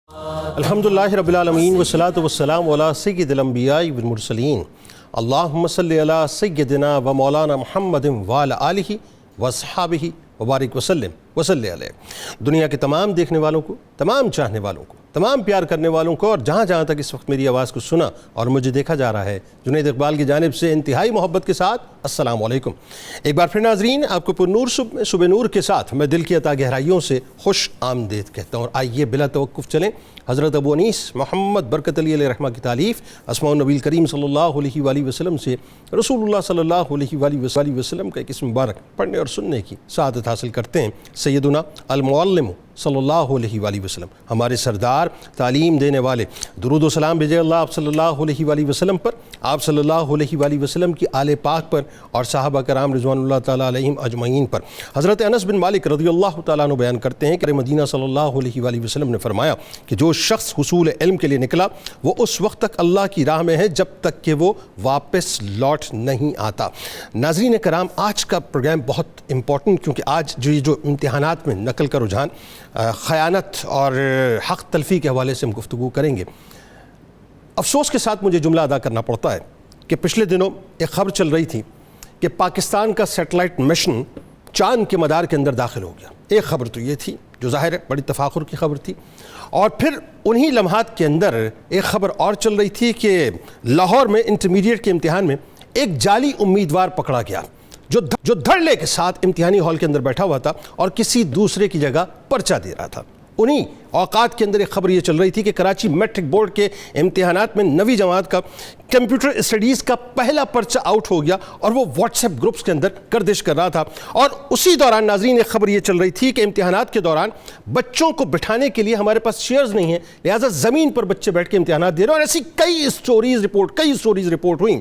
الحمدللہ رب العالمین والصلاة والسلام علی سید الانبیاء والمرسلین اللہم صلی علی سیدنا و مولانا محمد وعلی آلہ واصحابہ وبارک وسلم وصلی علیہ۔ دنیا کے تمام دیکھنے والوں کو، تمام چاہنے والوں کو، تمام پیار کرنے والوں کو، اور جہاں جہاں تک اس وقت میری آواز کو سنا اور مجھے دیکھا جا رہا ہے، جنید اقبال کی جانب سے انتہائی محبت کے ساتھ السلام علیکم۔ ایک بار پھر ناظرین، آپ کو پر نور صبح نور کے ساتھ میں دل کی عطا گہرائیوں سے خوش آمدید کہتا ہوں، اور آئیے بلا توقف چلیں حضرت ابو انیس محمد برکت علی علیہ رحمہ کی تالیف اسماء النبی کریم صلی اللہ علیہ وآلہ وسلم سے رسول اللہ صلی اللہ علیہ وآلہ وسلم کا ایک اسم مبارک پڑھنے اور سننے کی سعادت حاصل کرتے ہیں۔ سیدنا المعلم صلی اللہ علیہ وآلہ وسلم، ہمارے سردار، تعلیم دینے والے، درود و سلام بھیجے اللہ آپ صلی اللہ علیہ وآلہ وسلم پر، آپ صلی اللہ علیہ وآلہ وسلم کی آل پاک پر اور صحابہ کرام رضوان اللہ تعالیٰ علیہم اجمعین پر۔ حضرت انس بن مالک رضی اللہ تعالیٰ عنہ بیان کرتے ہیں کہ مدینہ صلی اللہ علیہ وآلہ وسلم نے فرمایا کہ جو شخص حصول علم کے لیے نکلا وہ اس وقت تک اللہ کی راہ میں ہے جب تک کہ وہ واپس لوٹ نہیں آتا۔ ناظرین کرام، آج کا پروگرام بہت امپورٹنٹ، کیونکہ آج جو امتحانات میں نقل کا رجحان، خیانت اور حق تلفی کے حوالے سے ہم گفتگو کریں گے۔ افسوس کے ساتھ مجھے جملہ ادا کرنا پڑتا ہے کہ پچھلے دنوں ایک خبر چل رہی تھی کہ پاکستان کا سیٹلائٹ مشن چاند کے مدار کے اندر داخل ہو گیا۔ ایک خبر تو یہ تھی جو ظاہر ہے بڑی تفاخر کی خبر تھی، اور پھر انہی لمحات کے اندر ایک خبر اور چل رہی تھی کہ لاہور میں انٹرمیڈیٹ کے امتحان میں ایک جعلی امیدوار پکڑا گیا جو دھڑلے کے ساتھ امتحانی ہال کے اندر بیٹھا ہوا تھا اور کسی دوسرے کی جگہ پرچہ دے رہا تھا۔ انہی اوقات کے اندر ایک خبر یہ چل رہی تھی کہ کراچی میٹرک بورڈ کے امتحانات میں 9ویں جماعت کا کمپیوٹر اسٹڈیز کا پہلا پرچہ آؤٹ ہو گیا، اور وہ واٹس ایپ گروپس کے اندر گردش کر رہا تھا۔ اور اسی دوران ناظرین ایک خبر یہ چل رہی تھی کہ امتحانات کے دوران بچوں کو بٹھانے کے لیے ہمارے پاس چیئرز نہیں ہیں، لہٰذا زمین پر بچے بیٹھ کے امتحانات دے رہے ہیں، اور ایسی کئی سٹوریز رپورٹ ہوئیں۔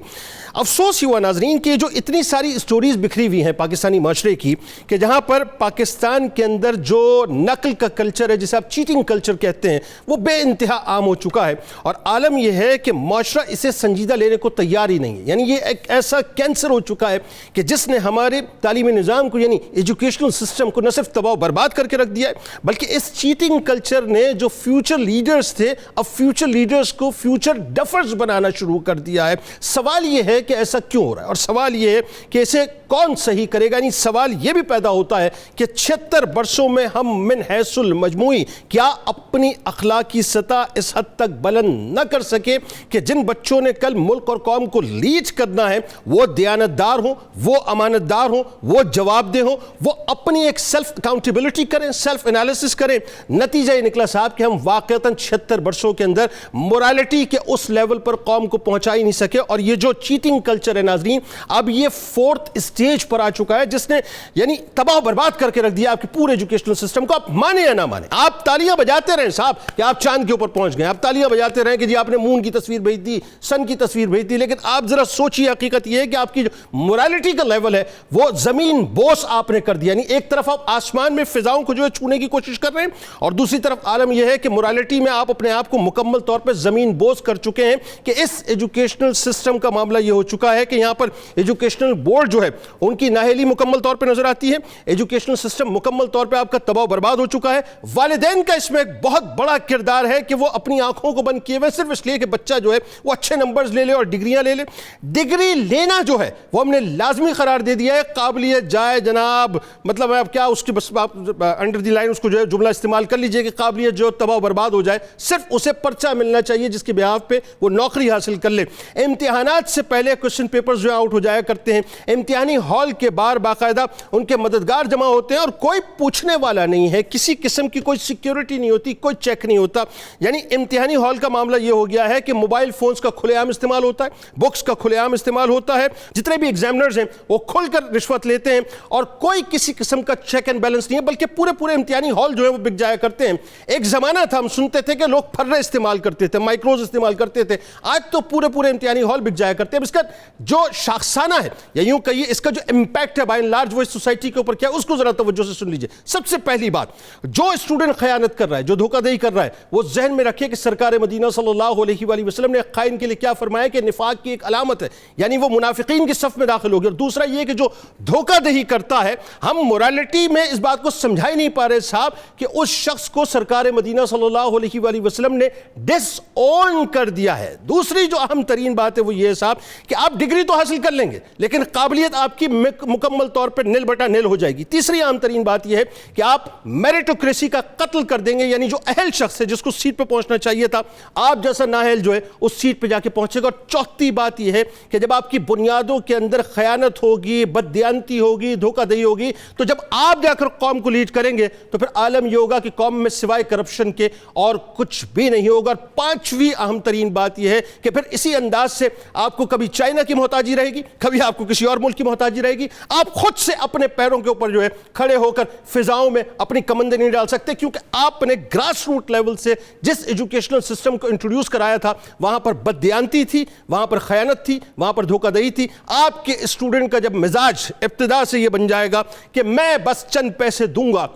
افسوس ہوا ناظرین کہ جو اتنی ساری سٹوریز بکھری ہوئی ہیں پاکستانی معاشرے کی، کہ جہاں پر پاکستان کے اندر جو نقل کا کلچر ہے، جسے آپ چیٹنگ کلچر کہتے ہیں، وہ بے انتہا عام ہو چکا ہے، اور عالم یہ ہے کہ معاشرہ اسے سنجیدہ لینے کو تیار ہی نہیں ہے۔ یعنی یہ ایک ایسا کینسر ہو چکا ہے کہ جس نے ہمارے تعلیمی نظام کو، یعنی ایجوکیشنل سسٹم کو، نہ صرف تباہ و برباد کر کے رکھ دیا ہے، بلکہ اس چیٹنگ کلچر نے جو فیوچر لیڈرز تھے، اب فیوچر لیڈرز کو فیوچر ڈفرز بنانا شروع کر دیا ہے۔ سوال یہ ہے کہ ایسا کیوں ہو رہا ہے، اور سوال یہ ہے کہ اسے کون صحیح کرے گا۔ یعنی سوال یہ بھی پیدا ہوتا ہے کہ 76 برسوں میں ہم من حیث المجموعی کیا اپنی اخلاقی سطح اس حد تک بلند نہ کر سکے کہ جن بچوں نے کل ملک اور قوم کو لیڈ کرنا ہے وہ دیانتدار ہوں، وہ امانت دار ہوں، وہ جواب دہ ہوں، وہ اپنی ایک سیلف اکاؤنٹیبلٹی کریں، سیلف انالیسس کریں۔ نتیجہ یہ نکلا صاحب کہ ہم واقعتاً 76 برسوں کے اندر مورالٹی کے اس لیول پر قوم کو پہنچا ہی نہیں سکے، اور یہ جو چیٹنگ کلچر ہے ناظرین، اب یہ 4th اسٹیج پر آ چکا ہے، جس نے یعنی تباہ و برباد کر کے رکھ دیا آپ کے پورے ایجوکیشنل سسٹم کو۔ آپ مانے یا نہ مانے، آپ تالیاں بجاتے رہیں صاحب کہ آپ چاند کے اوپر پہنچ گئے، آپ تالیاں بجاتے رہیں کہ جی آپ نے مون کی تصویر بھیج دی، سن کی تصویر بھیج دی، لیکن آپ ذرا سوچیے، حقیقت یہ ہے کہ آپ کی جو مورالٹی کا لیول ہے وہ زمین بوس آپ نے کر دیا۔ یعنی ایک طرف آپ آسمان میں فضاؤں کو جو ہے چھونے کی کوشش کر رہے ہیں، اور دوسری طرف عالم یہ ہے کہ مورالٹی میں آپ اپنے آپ کو مکمل طور پہ زمین بوس کر چکے ہیں، کہ اس ایجوکیشنل سسٹم کا معاملہ یہ ہو چکا ہے کہ یہاں پر ایجوکیشنل بورڈ جو ہے ان کی نااہلی مکمل طور پہ نظر آتی ہے، ایجوکیشنل سسٹم مکمل طور پہ آپ کا تباہ و برباد ہو چکا ہے۔ والدین کا اس میں ایک بہت بڑا کردار ہے کہ وہ اپنی آنکھوں کو بند کیے ہوئے صرف اس لیے کہ بچہ جو ہے وہ اچھے نمبرز لے لے اور ڈگریاں لے لے۔ ڈگری لینا جو ہے وہ ہم نے لازمی قرار دے دیا ہے، قابلیت جائے جناب، مطلب آپ کیا اس کی بس آپ انڈر دی لائن اس کو جو ہے جملہ استعمال کر لیجئے کہ قابلیت جو تباہ و برباد ہو جائے، صرف اسے پرچہ ملنا چاہیے جس کے بیہاف پہ وہ نوکری حاصل کر لے۔ امتحانات سے پہلے کوسچن پیپرز جو آؤٹ ہو جایا کرتے ہیں، امتحانی ہال کے باہر باقاعدہ ان کے مددگار جمع ہوتے ہیں، اور کوئی پوچھنے والا نہیں ہے، کسی قسم کی کوئی سیکیورٹی نہیں ہوتی، کوئی چیک نہیں ہوتا۔ یعنی امتحانی ہال کا معاملہ یہ ہو گیا ہے کہ موبائل فونز کا کھلے عام استعمال ہوتا ہے، بکس کا کھلے عام استعمال ہوتا ہے، جتنے بھی ایگزامنرز ہیں وہ کھل کر رشوت لیتے ہیں، اور کوئی کسی قسم کا چیک اینڈ بیلنس نہیں ہے، بلکہ پورے امتحانی ہال جو ہے وہ بک جایا کرتے ہیں۔ ایک زمانہ تھا ہم سنتے تھے کہ لوگ پھرے استعمال کرتے تھے، مائکروز استعمال کرتے تھے، آج تو پورے امتحانی ہال بک جایا کرتے ہیں۔ اس کا جو شاخسانہ ہے یا یوں کہیے اس کا جو امپیکٹ ہے بائی اینڈ لارج وہ اس سوسائٹی کے اوپر کیا ہے، اس کو ذرا توجہ سے سن لیجئے۔ سب سے پہلی بات، جو اسٹوڈنٹ خیانت کر رہا ہے, جو دھوکہ دہی کر رہا ہے, وہ ذہن میں رکھے کہ سرکار مدینہ صلی اللہ علیہ وآلہ وسلم نے خائن کے لیے کیا فرمایا کہ نفاق کی ایک علامت ہے, یعنی وہ منافقین کی صف میں داخل ہو گیا. اور دوسرا یہ کہ جو دھوکہ دہی کرتا ہے, ہم مورالٹی میں اس بات کو سمجھا ہی نہیں پا رہے صاحب کہ اس شخص کو سرکار مدینہ صلی اللہ علیہ وآلہ وسلم نے ڈس اون کر دیا ہے. دوسری جو اہم ترین بات ہے وہ یہ ہے صاحب کہ آپ ڈگری تو حاصل کر لیں گے لیکن قابلیت آپ کی مکمل طور پر نل بٹا نل ہو جائے گی. تیسری اہم ترین بات یہ ہے کہ آپ میریٹوکریسی کا قتل کر دیں گے, یعنی جو اہل شخص ہے جس کو سیٹ پہ پہنچنا چاہیے تھا, آپ جیسا نااہل جو ہے اس سیٹ پہ جا کے پہنچے گا. اور چوتھی بات یہ ہے کہ جب آپ کی بنیادوں کے اندر خیانت ہوگی, بددیانتی ہوگی, دھوکہ دہی ہوگی, تو جب آپ جا کر قوم کو لیڈ کریں گے تو پھر عالم یہ ہوگا کہ قوم میں سوائے کرپشن کے اور کچھ بھی نہیں ہوگا. اور پانچویں اہم ترین بات یہ ہے کہ پھر اسی انداز سے آپ کو کبھی چائنا کی محتاجی رہے گی, کبھی آپ کو کسی اور ملک کی محتاجی رہے گی. آپ خود سے اپنے پیروں کے اوپر جو ہے کھڑے ہو کر فضاؤں میں اپنی کمندیں نہیں ڈال سکتے, کیونکہ آپ نے گراس روٹ لیول سے جس ایجوکیشنل سسٹم کو انٹروڈیوس کرایا تھا وہاں پر بددیانتی تھی, وہاں پر خیانت تھی, وہاں پر دھوکہ دہی تھی. آپ کے اسٹوڈنٹ کا جب مزاج ابتدا سے یہ بن جائے گا کہ میں بس چند پیسے دوں گا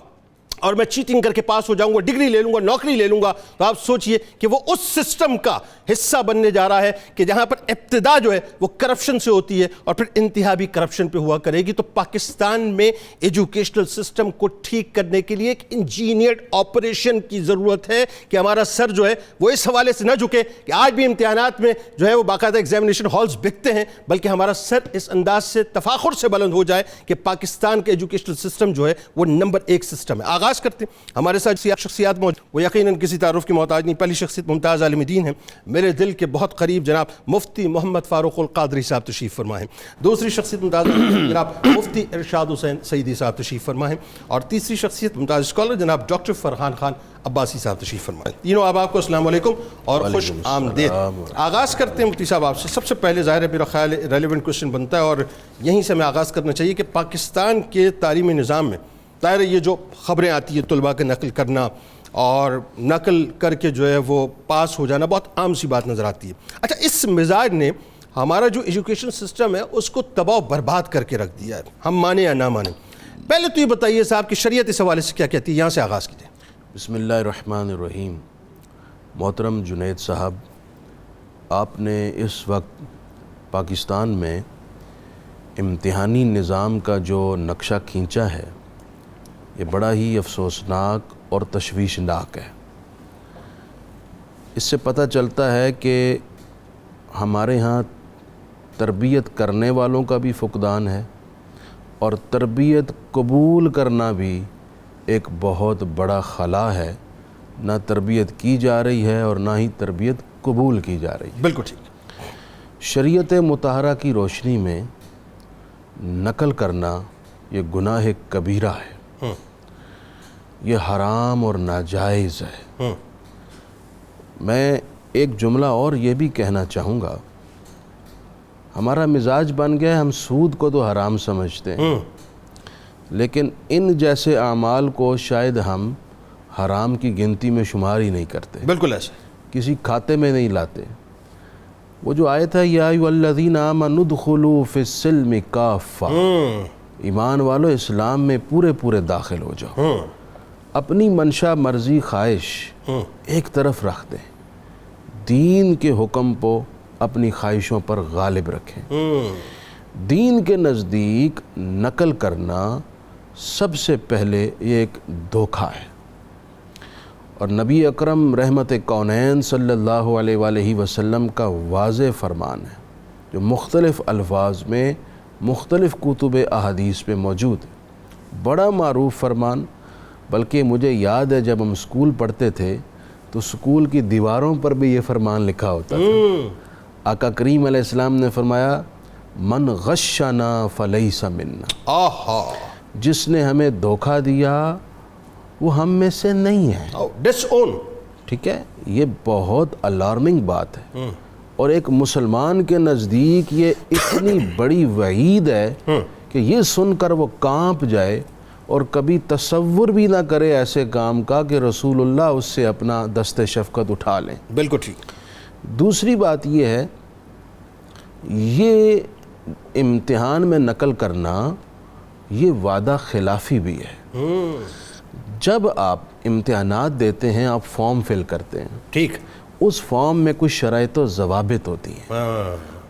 اور میں چیٹنگ کر کے پاس ہو جاؤں گا, ڈگری لے لوں گا, نوکری لے لوں گا, تو آپ سوچئے کہ وہ اس سسٹم کا حصہ بننے جا رہا ہے کہ جہاں پر ابتدا جو ہے وہ کرپشن سے ہوتی ہے اور پھر انتہا بھی کرپشن پہ ہوا کرے گی. تو پاکستان میں ایجوکیشنل سسٹم کو ٹھیک کرنے کے لیے ایک انجینئرڈ آپریشن کی ضرورت ہے کہ ہمارا سر جو ہے وہ اس حوالے سے نہ جھکے کہ آج بھی امتحانات میں جو ہے وہ باقاعدہ ایگزامینیشن ہالز بکتے ہیں, بلکہ ہمارا سر اس انداز سے تفاخر سے بلند ہو جائے کہ پاکستان کا ایجوکیشنل سسٹم جو ہے وہ نمبر 1 سسٹم ہے. آغاز کرتے ہیں. ہمارے ساتھ شخصیات موجود, وہ یقیناً کسی تعارف کی محتاج نہیں. پہلی شخصیت ممتاز عالم دین ہے, میرے دل کے بہت قریب جناب مفتی محمد فاروق القادری صاحب تشریف فرما ہیں. دوسری شخصیت ممتاز جناب مفتی ارشاد حسین سعیدی صاحب تشریف فرما ہیں. اور تیسری شخصیت ممتاز اسکالر جناب ڈاکٹر فرحان خان عباسی صاحب تشریف فرما ہیں. تینوں آپ کو السلام علیکم اور خوش آمدید. آغاز کرتے ہیں مفتی صاحب آپ سے. سب سے پہلے ظاہر ہے میرا خیال ریلیونٹ کوشچن بنتا ہے اور یہیں سے میں آغاز کرنا چاہیے کہ پاکستان کے تعلیمی نظام میں ظاہر ہے یہ جو خبریں آتی ہیں طلباء کے نقل کرنا اور نقل کر کے جو ہے وہ پاس ہو جانا بہت عام سی بات نظر آتی ہے. اچھا, اس مزاج نے ہمارا جو ایجوکیشن سسٹم ہے اس کو تباہ و برباد کر کے رکھ دیا ہے, ہم مانیں یا نہ مانیں. پہلے تو یہ بتائیے صاحب کہ شریعت اس حوالے سے کیا کہتی ہے, یہاں سے آغاز کیجیے. بسم اللہ الرحمن الرحیم. محترم جنید صاحب, آپ نے اس وقت پاکستان میں امتحانی نظام کا جو نقشہ کھینچا ہے یہ بڑا ہی افسوسناک اور تشویشناک ہے. اس سے پتہ چلتا ہے کہ ہمارے ہاں تربیت کرنے والوں کا بھی فقدان ہے اور تربیت قبول کرنا بھی ایک بہت بڑا خلا ہے. نہ تربیت کی جا رہی ہے اور نہ ہی تربیت قبول کی جا رہی ہے. بالکل ٹھیک. شریعت مطہرہ کی روشنی میں نقل کرنا یہ گناہ کبیرہ ہے, یہ حرام اور ناجائز ہے. میں ایک جملہ اور یہ بھی کہنا چاہوں گا, ہمارا مزاج بن گیا ہے ہم سود کو تو حرام سمجھتے ہیں لیکن ان جیسے اعمال کو شاید ہم حرام کی گنتی میں شمار ہی نہیں کرتے. بالکل ایسا, کسی کھاتے میں نہیں لاتے. وہ جو آیت ہے یا ایھا الذین آمنوا ادخلوا فی السلم کافہ, ایمان والو اسلام میں پورے پورے داخل ہو جاؤ. اپنی منشا مرضی خواہش ایک طرف رکھ دیں, دین کے حکم کو اپنی خواہشوں پر غالب رکھیں. دین کے نزدیک نقل کرنا سب سے پہلے یہ ایک دھوکہ ہے. اور نبی اکرم رحمت کونین صلی اللہ علیہ وآلہ وسلم کا واضح فرمان ہے جو مختلف الفاظ میں مختلف کتب احادیث میں موجود ہے. بڑا معروف فرمان, بلکہ مجھے یاد ہے جب ہم اسکول پڑھتے تھے تو اسکول کی دیواروں پر بھی یہ فرمان لکھا ہوتا تھا. آقا کریم علیہ السلام نے فرمایا من غشنا فلیس منا, جس نے ہمیں دھوکہ دیا وہ ہم میں سے نہیں ہے. ڈس اون. ٹھیک ہے, یہ بہت الارمنگ بات ہے اور ایک مسلمان کے نزدیک یہ اتنی بڑی وعید ہے کہ یہ سن کر وہ کانپ جائے اور کبھی تصور بھی نہ کرے ایسے کام کا کہ رسول اللہ اس سے اپنا دست شفقت اٹھا لیں. بالکل ٹھیک. دوسری بات یہ ہے, یہ امتحان میں نقل کرنا یہ وعدہ خلافی بھی ہے. جب آپ امتحانات دیتے ہیں آپ فارم فل کرتے ہیں, ٹھیک, اس فارم میں کچھ شرائط و ضوابط ہوتی ہیں,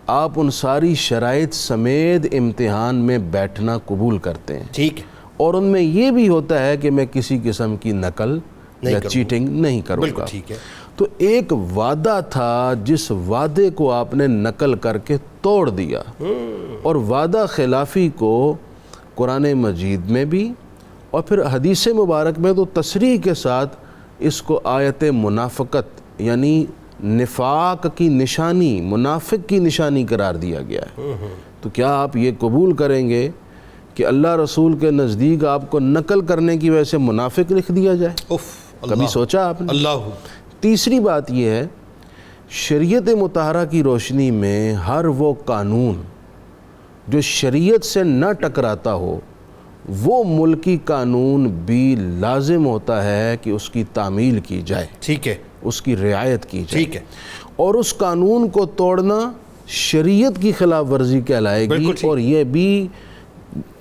آپ ان ساری شرائط سمیت امتحان میں بیٹھنا قبول کرتے ہیں, ٹھیک, اور ان میں یہ بھی ہوتا ہے کہ میں کسی قسم کی نقل یا چیٹنگ نہیں کروں بالکل گا. ٹھیک ہے. تو ایک وعدہ تھا جس وعدے کو آپ نے نقل کر کے توڑ دیا, اور وعدہ خلافی کو قرآن مجید میں بھی اور پھر حدیث مبارک میں تو تصریح کے ساتھ اس کو آیت منافقت یعنی نفاق کی نشانی, منافق کی نشانی قرار دیا گیا ہے. تو کیا آپ یہ قبول کریں گے کہ اللہ رسول کے نزدیک آپ کو نقل کرنے کی وجہ سے منافق لکھ دیا جائے؟ کبھی سوچا آپ نے؟ اللہ. تیسری بات یہ ہے, شریعت مطہرہ کی روشنی میں ہر وہ قانون جو شریعت سے نہ ٹکراتا ہو وہ ملکی قانون بھی لازم ہوتا ہے کہ اس کی تعمیل کی جائے, ٹھیک ہے, اس کی رعایت کی جائے, ٹھیک ہے, اور اس قانون کو توڑنا شریعت کی خلاف ورزی کہلائے گی. اور یہ بھی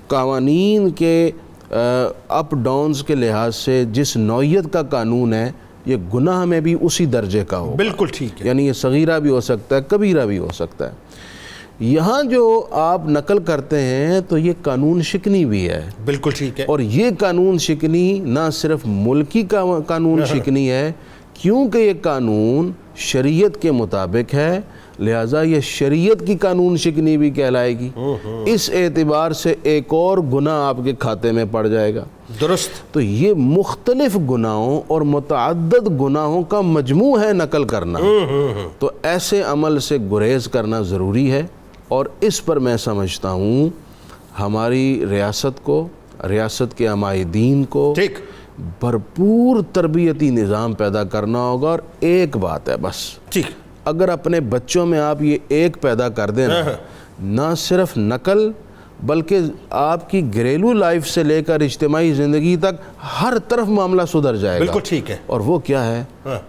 قوانین کے اپ ڈاؤنز کے لحاظ سے جس نوعیت کا قانون ہے یہ گناہ میں بھی اسی درجے کا ہو. بالکل ٹھیک ہے, یعنی یہ صغیرہ بھی ہو سکتا ہے, کبیرہ بھی ہو سکتا ہے. یہاں جو آپ نقل کرتے ہیں تو یہ قانون شکنی بھی ہے. بالکل ٹھیک ہے, اور یہ قانون شکنی نہ صرف ملکی قانون شکنی ہے کیونکہ یہ قانون شریعت کے مطابق ہے, لہٰذا یہ شریعت کی قانون شکنی بھی کہلائے گی. اس اعتبار سے ایک اور گناہ آپ کے کھاتے میں پڑ جائے گا. درست. تو یہ مختلف گناہوں اور متعدد گناہوں کا مجموع ہے نقل کرنا. تو ایسے عمل سے گریز کرنا ضروری ہے, اور اس پر میں سمجھتا ہوں ہماری ریاست کو, ریاست کے عمائدین کو ٹھیک, بھرپور تربیتی نظام پیدا کرنا ہوگا. اور ایک بات ہے بس, ٹھیک, اگر اپنے بچوں میں آپ یہ ایک پیدا کر دیں نہ صرف نقل بلکہ آپ کی گھریلو لائف سے لے کر اجتماعی زندگی تک ہر طرف معاملہ سدھر جائے گا. بالکل ٹھیک ہے. اور وہ کیا ہے,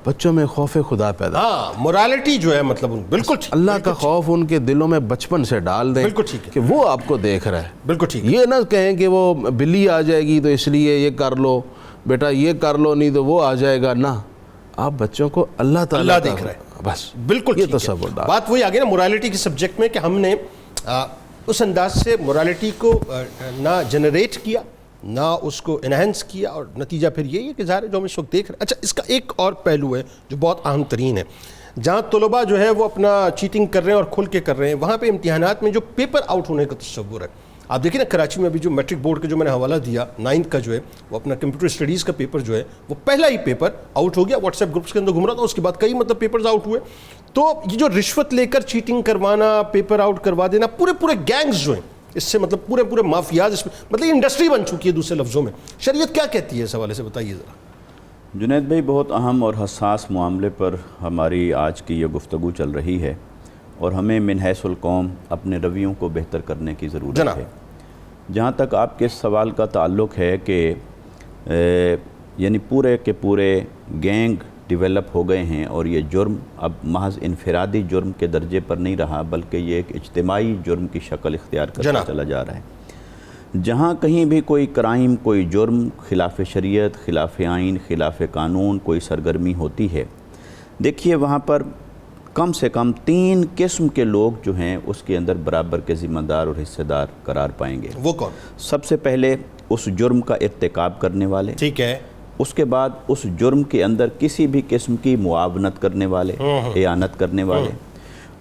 بچوں میں خوف خدا پیدا, مورالیٹی جو ہے, مطلب بالکل ٹھیک, اللہ کا خوف ان کے دلوں میں بچپن سے ڈال دیں. بالکل ٹھیک ہے, کہ وہ آپ کو دیکھ رہا ہے. بالکل ٹھیک, یہ نہ کہیں کہ وہ بلی آ جائے گی تو اس لیے یہ کر لو بیٹا, یہ کر لو نہیں تو وہ آ جائے گا. نہ, آپ بچوں کو اللہ تعالیٰ دیکھ رہے ہیں بس. بالکل یہ ٹھیک ہے. تصور ڈال. بات وہی آ گئی نا مورالیٹی کے سبجیکٹ میں کہ ہم نے اس انداز سے مورالیٹی کو نہ جنریٹ کیا نہ اس کو انہینس کیا, اور نتیجہ پھر یہی ہے کہ ظاہر ہے جو ہم اس وقت دیکھ رہے ہیں. اچھا, اس کا ایک اور پہلو ہے جو بہت اہم ترین ہے. جہاں طلباء جو ہے وہ اپنا چیٹنگ کر رہے ہیں اور کھل کے کر رہے ہیں, وہاں پہ امتحانات میں جو پیپر آؤٹ ہونے کا تصور ہے. آپ دیکھیں نا کراچی میں ابھی جو میٹرک بورڈ کا جو میں نے حوالہ دیا 9th کا جو ہے وہ اپنا کمپیوٹر اسٹڈیز کا پیپر جو ہے وہ پہلا ہی پیپر آؤٹ ہو گیا. واٹس ایپ گروپس کے اندر گھوم رہا تھا, اس کے بعد کئی مطلب پیپرز آؤٹ ہوئے. تو یہ جو رشوت لے کر چیٹنگ کروانا, پیپر آؤٹ کروا دینا, پورے گینگز جو ہیں اس سے مطلب پورے مافیاز اس میں مطلب انڈسٹری بن چکی ہے. دوسرے لفظوں میں شریعت کیا کہتی ہے اس حوالے سے بتائیے ذرا. جنید بھائی, بہت اہم اور حساس معاملے پر ہماری آج کی یہ گفتگو چل رہی ہے, اور ہمیں من حیث القوم اپنے رویوں کو بہتر کرنے کی ضرورت ہے. جہاں تک آپ کے سوال کا تعلق ہے کہ یعنی پورے کے پورے گینگ ڈیولپ ہو گئے ہیں, اور یہ جرم اب محض انفرادی جرم کے درجے پر نہیں رہا بلکہ یہ ایک اجتماعی جرم کی شکل اختیار کرتا چلا جا رہا ہے. جہاں کہیں بھی کوئی کرائم, کوئی جرم خلاف شریعت, خلاف آئین, خلاف قانون کوئی سرگرمی ہوتی ہے, دیکھیے وہاں پر کم سے کم 3 قسم کے لوگ جو ہیں اس کے اندر برابر کے ذمہ دار اور حصے دار قرار پائیں گے. وہ کون؟ سب سے پہلے اس جرم کا ارتکاب کرنے والے, ٹھیک ہے. اس کے بعد اس جرم کے اندر کسی بھی قسم کی معاونت کرنے والے, اعانت کرنے والے,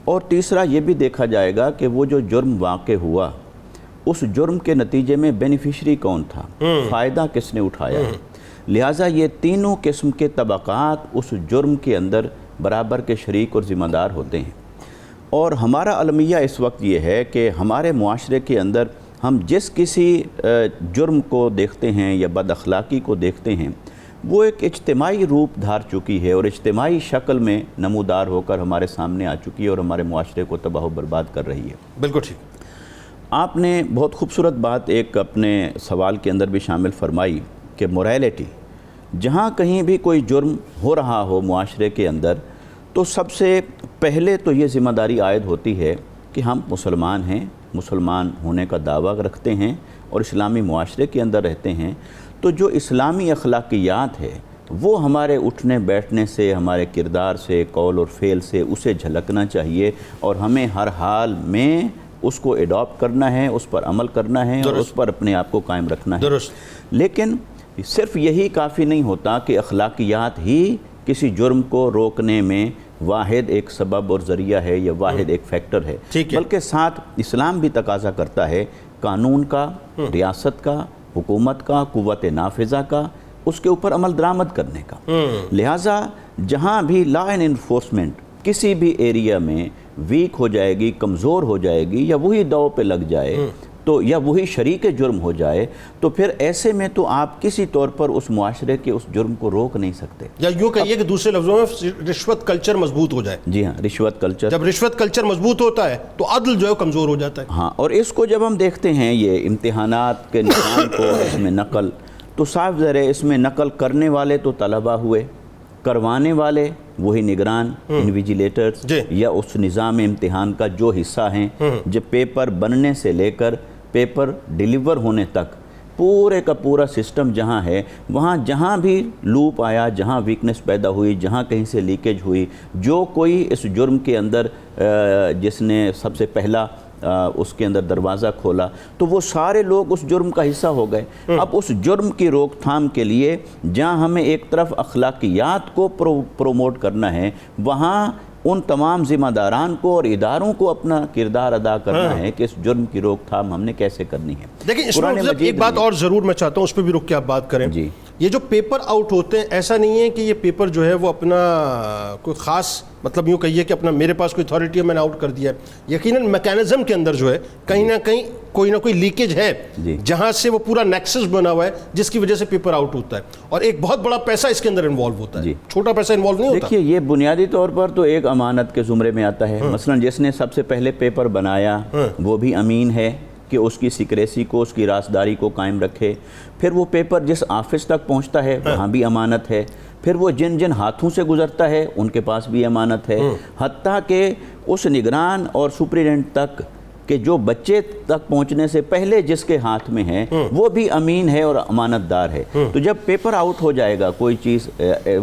اور تیسرا یہ بھی دیکھا جائے گا کہ وہ جو جرم واقع ہوا اس جرم کے نتیجے میں بینیفیشری کون تھا, فائدہ کس نے اٹھایا ہے. لہٰذا یہ تینوں قسم کے طبقات اس جرم کے اندر برابر کے شریک اور ذمہ دار ہوتے ہیں. اور ہمارا المیہ اس وقت یہ ہے کہ ہمارے معاشرے کے اندر ہم جس کسی جرم کو دیکھتے ہیں یا بد اخلاقی کو دیکھتے ہیں وہ ایک اجتماعی روپ دھار چکی ہے اور اجتماعی شکل میں نمودار ہو کر ہمارے سامنے آ چکی ہے اور ہمارے معاشرے کو تباہ و برباد کر رہی ہے. بالکل ٹھیک. آپ نے بہت خوبصورت بات ایک اپنے سوال کے اندر بھی شامل فرمائی کہ موریلٹی, جہاں کہیں بھی کوئی جرم ہو رہا ہو معاشرے کے اندر تو سب سے پہلے تو یہ ذمہ داری عائد ہوتی ہے کہ ہم مسلمان ہیں, مسلمان ہونے کا دعویٰ رکھتے ہیں اور اسلامی معاشرے کے اندر رہتے ہیں, تو جو اسلامی اخلاقیات ہے وہ ہمارے اٹھنے بیٹھنے سے، ہمارے کردار سے، قول اور فعل سے اسے جھلکنا چاہیے، اور ہمیں ہر حال میں اس کو ایڈاپٹ کرنا ہے، اس پر عمل کرنا ہے اور اس پر اپنے آپ کو قائم رکھنا ہے۔ لیکن صرف یہی کافی نہیں ہوتا کہ اخلاقیات ہی کسی جرم کو روکنے میں واحد ایک سبب اور ذریعہ ہے یا واحد ایک فیکٹر ہے، بلکہ ساتھ اسلام بھی تقاضا کرتا ہے قانون کا، ریاست کا، حکومت کا، قوت نافذہ کا، اس کے اوپر عمل درآمد کرنے کا۔ لہٰذا جہاں بھی لا اینڈ انفورسمنٹ کسی بھی ایریا میں ویک ہو جائے گی، کمزور ہو جائے گی، یا وہی داؤ پہ لگ جائے تو یا وہی شریک جرم ہو جائے، تو پھر ایسے میں تو آپ کسی طور پر اس معاشرے کے اس جرم کو روک نہیں سکتے۔ یا یوں کہیے کہ دوسرے لفظوں میں رشوت کلچر مضبوط ہو جائے۔ جی ہاں، رشوت کلچر، جب رشوت کلچر مضبوط ہوتا ہے تو عدل جو ہے کمزور ہو جاتا ہے۔ ہاں، اور اس کو جب ہم دیکھتے ہیں یہ امتحانات کے نظام کو، اس میں نقل، تو صاف ظاہر ہے اس میں نقل کرنے والے تو طلبہ ہوئے، کروانے والے وہی نگران انویجیلیٹرز یا اس نظام امتحان کا جو حصہ ہیں، جب پیپر بننے سے لے کر پیپر ڈیلیور ہونے تک پورے کا پورا سسٹم جہاں ہے، وہاں جہاں بھی لوپ آیا، جہاں ویکنس پیدا ہوئی، جہاں کہیں سے لیکیج ہوئی، جو کوئی اس جرم کے اندر جس نے سب سے پہلا اس کے اندر دروازہ کھولا، تو وہ سارے لوگ اس جرم کا حصہ ہو گئے۔ اب اس جرم کی روک تھام کے لیے جہاں ہمیں ایک طرف اخلاقیات کو پروموٹ کرنا ہے، وہاں ان تمام ذمہ داران کو اور اداروں کو اپنا کردار ادا کرنا ہے کہ اس جرم کی روک تھام ہم نے کیسے کرنی ہے۔ لیکن اس میں ایک بات اور ضرور میں چاہتا ہوں، اس پہ بھی رک کے آپ بات کریں۔ یہ جو پیپر آؤٹ ہوتے ہیں، ایسا نہیں ہے کہ یہ پیپر جو ہے وہ اپنا کوئی خاص مطلب یوں کہیے کہ اپنا میرے پاس کوئی اتھارٹی ہے میں نے آؤٹ کر دیا ہے۔ یقیناً میکینزم کے اندر جو ہے کہیں نہ کہیں کوئی نہ کوئی لیکیج ہے جہاں سے وہ پورا نیکسس بنا ہوا ہے جس کی وجہ سے پیپر آؤٹ ہوتا ہے، اور ایک بہت بڑا پیسہ اس کے اندر انوالو ہوتا ہے، چھوٹا پیسہ انوالو نہیں ہوتا۔ دیکھیے، یہ بنیادی طور پر تو ایک امانت کے زمرے میں آتا ہے۔ مثلا جس نے سب سے پہلے پیپر بنایا وہ بھی امین ہے کہ اس کی سیکریسی کو، اس کی رازداری کو قائم رکھے۔ پھر وہ پیپر جس آفس تک پہنچتا ہے وہاں بھی امانت ہے۔ پھر وہ جن جن ہاتھوں سے گزرتا ہے ان کے پاس بھی امانت ہے، حتیٰ کہ اس نگران اور سپریڈنٹ تک کہ جو بچے تک پہنچنے سے پہلے جس کے ہاتھ میں ہے وہ بھی امین ہے اور امانت دار ہے۔ تو جب پیپر آؤٹ ہو جائے گا، کوئی چیز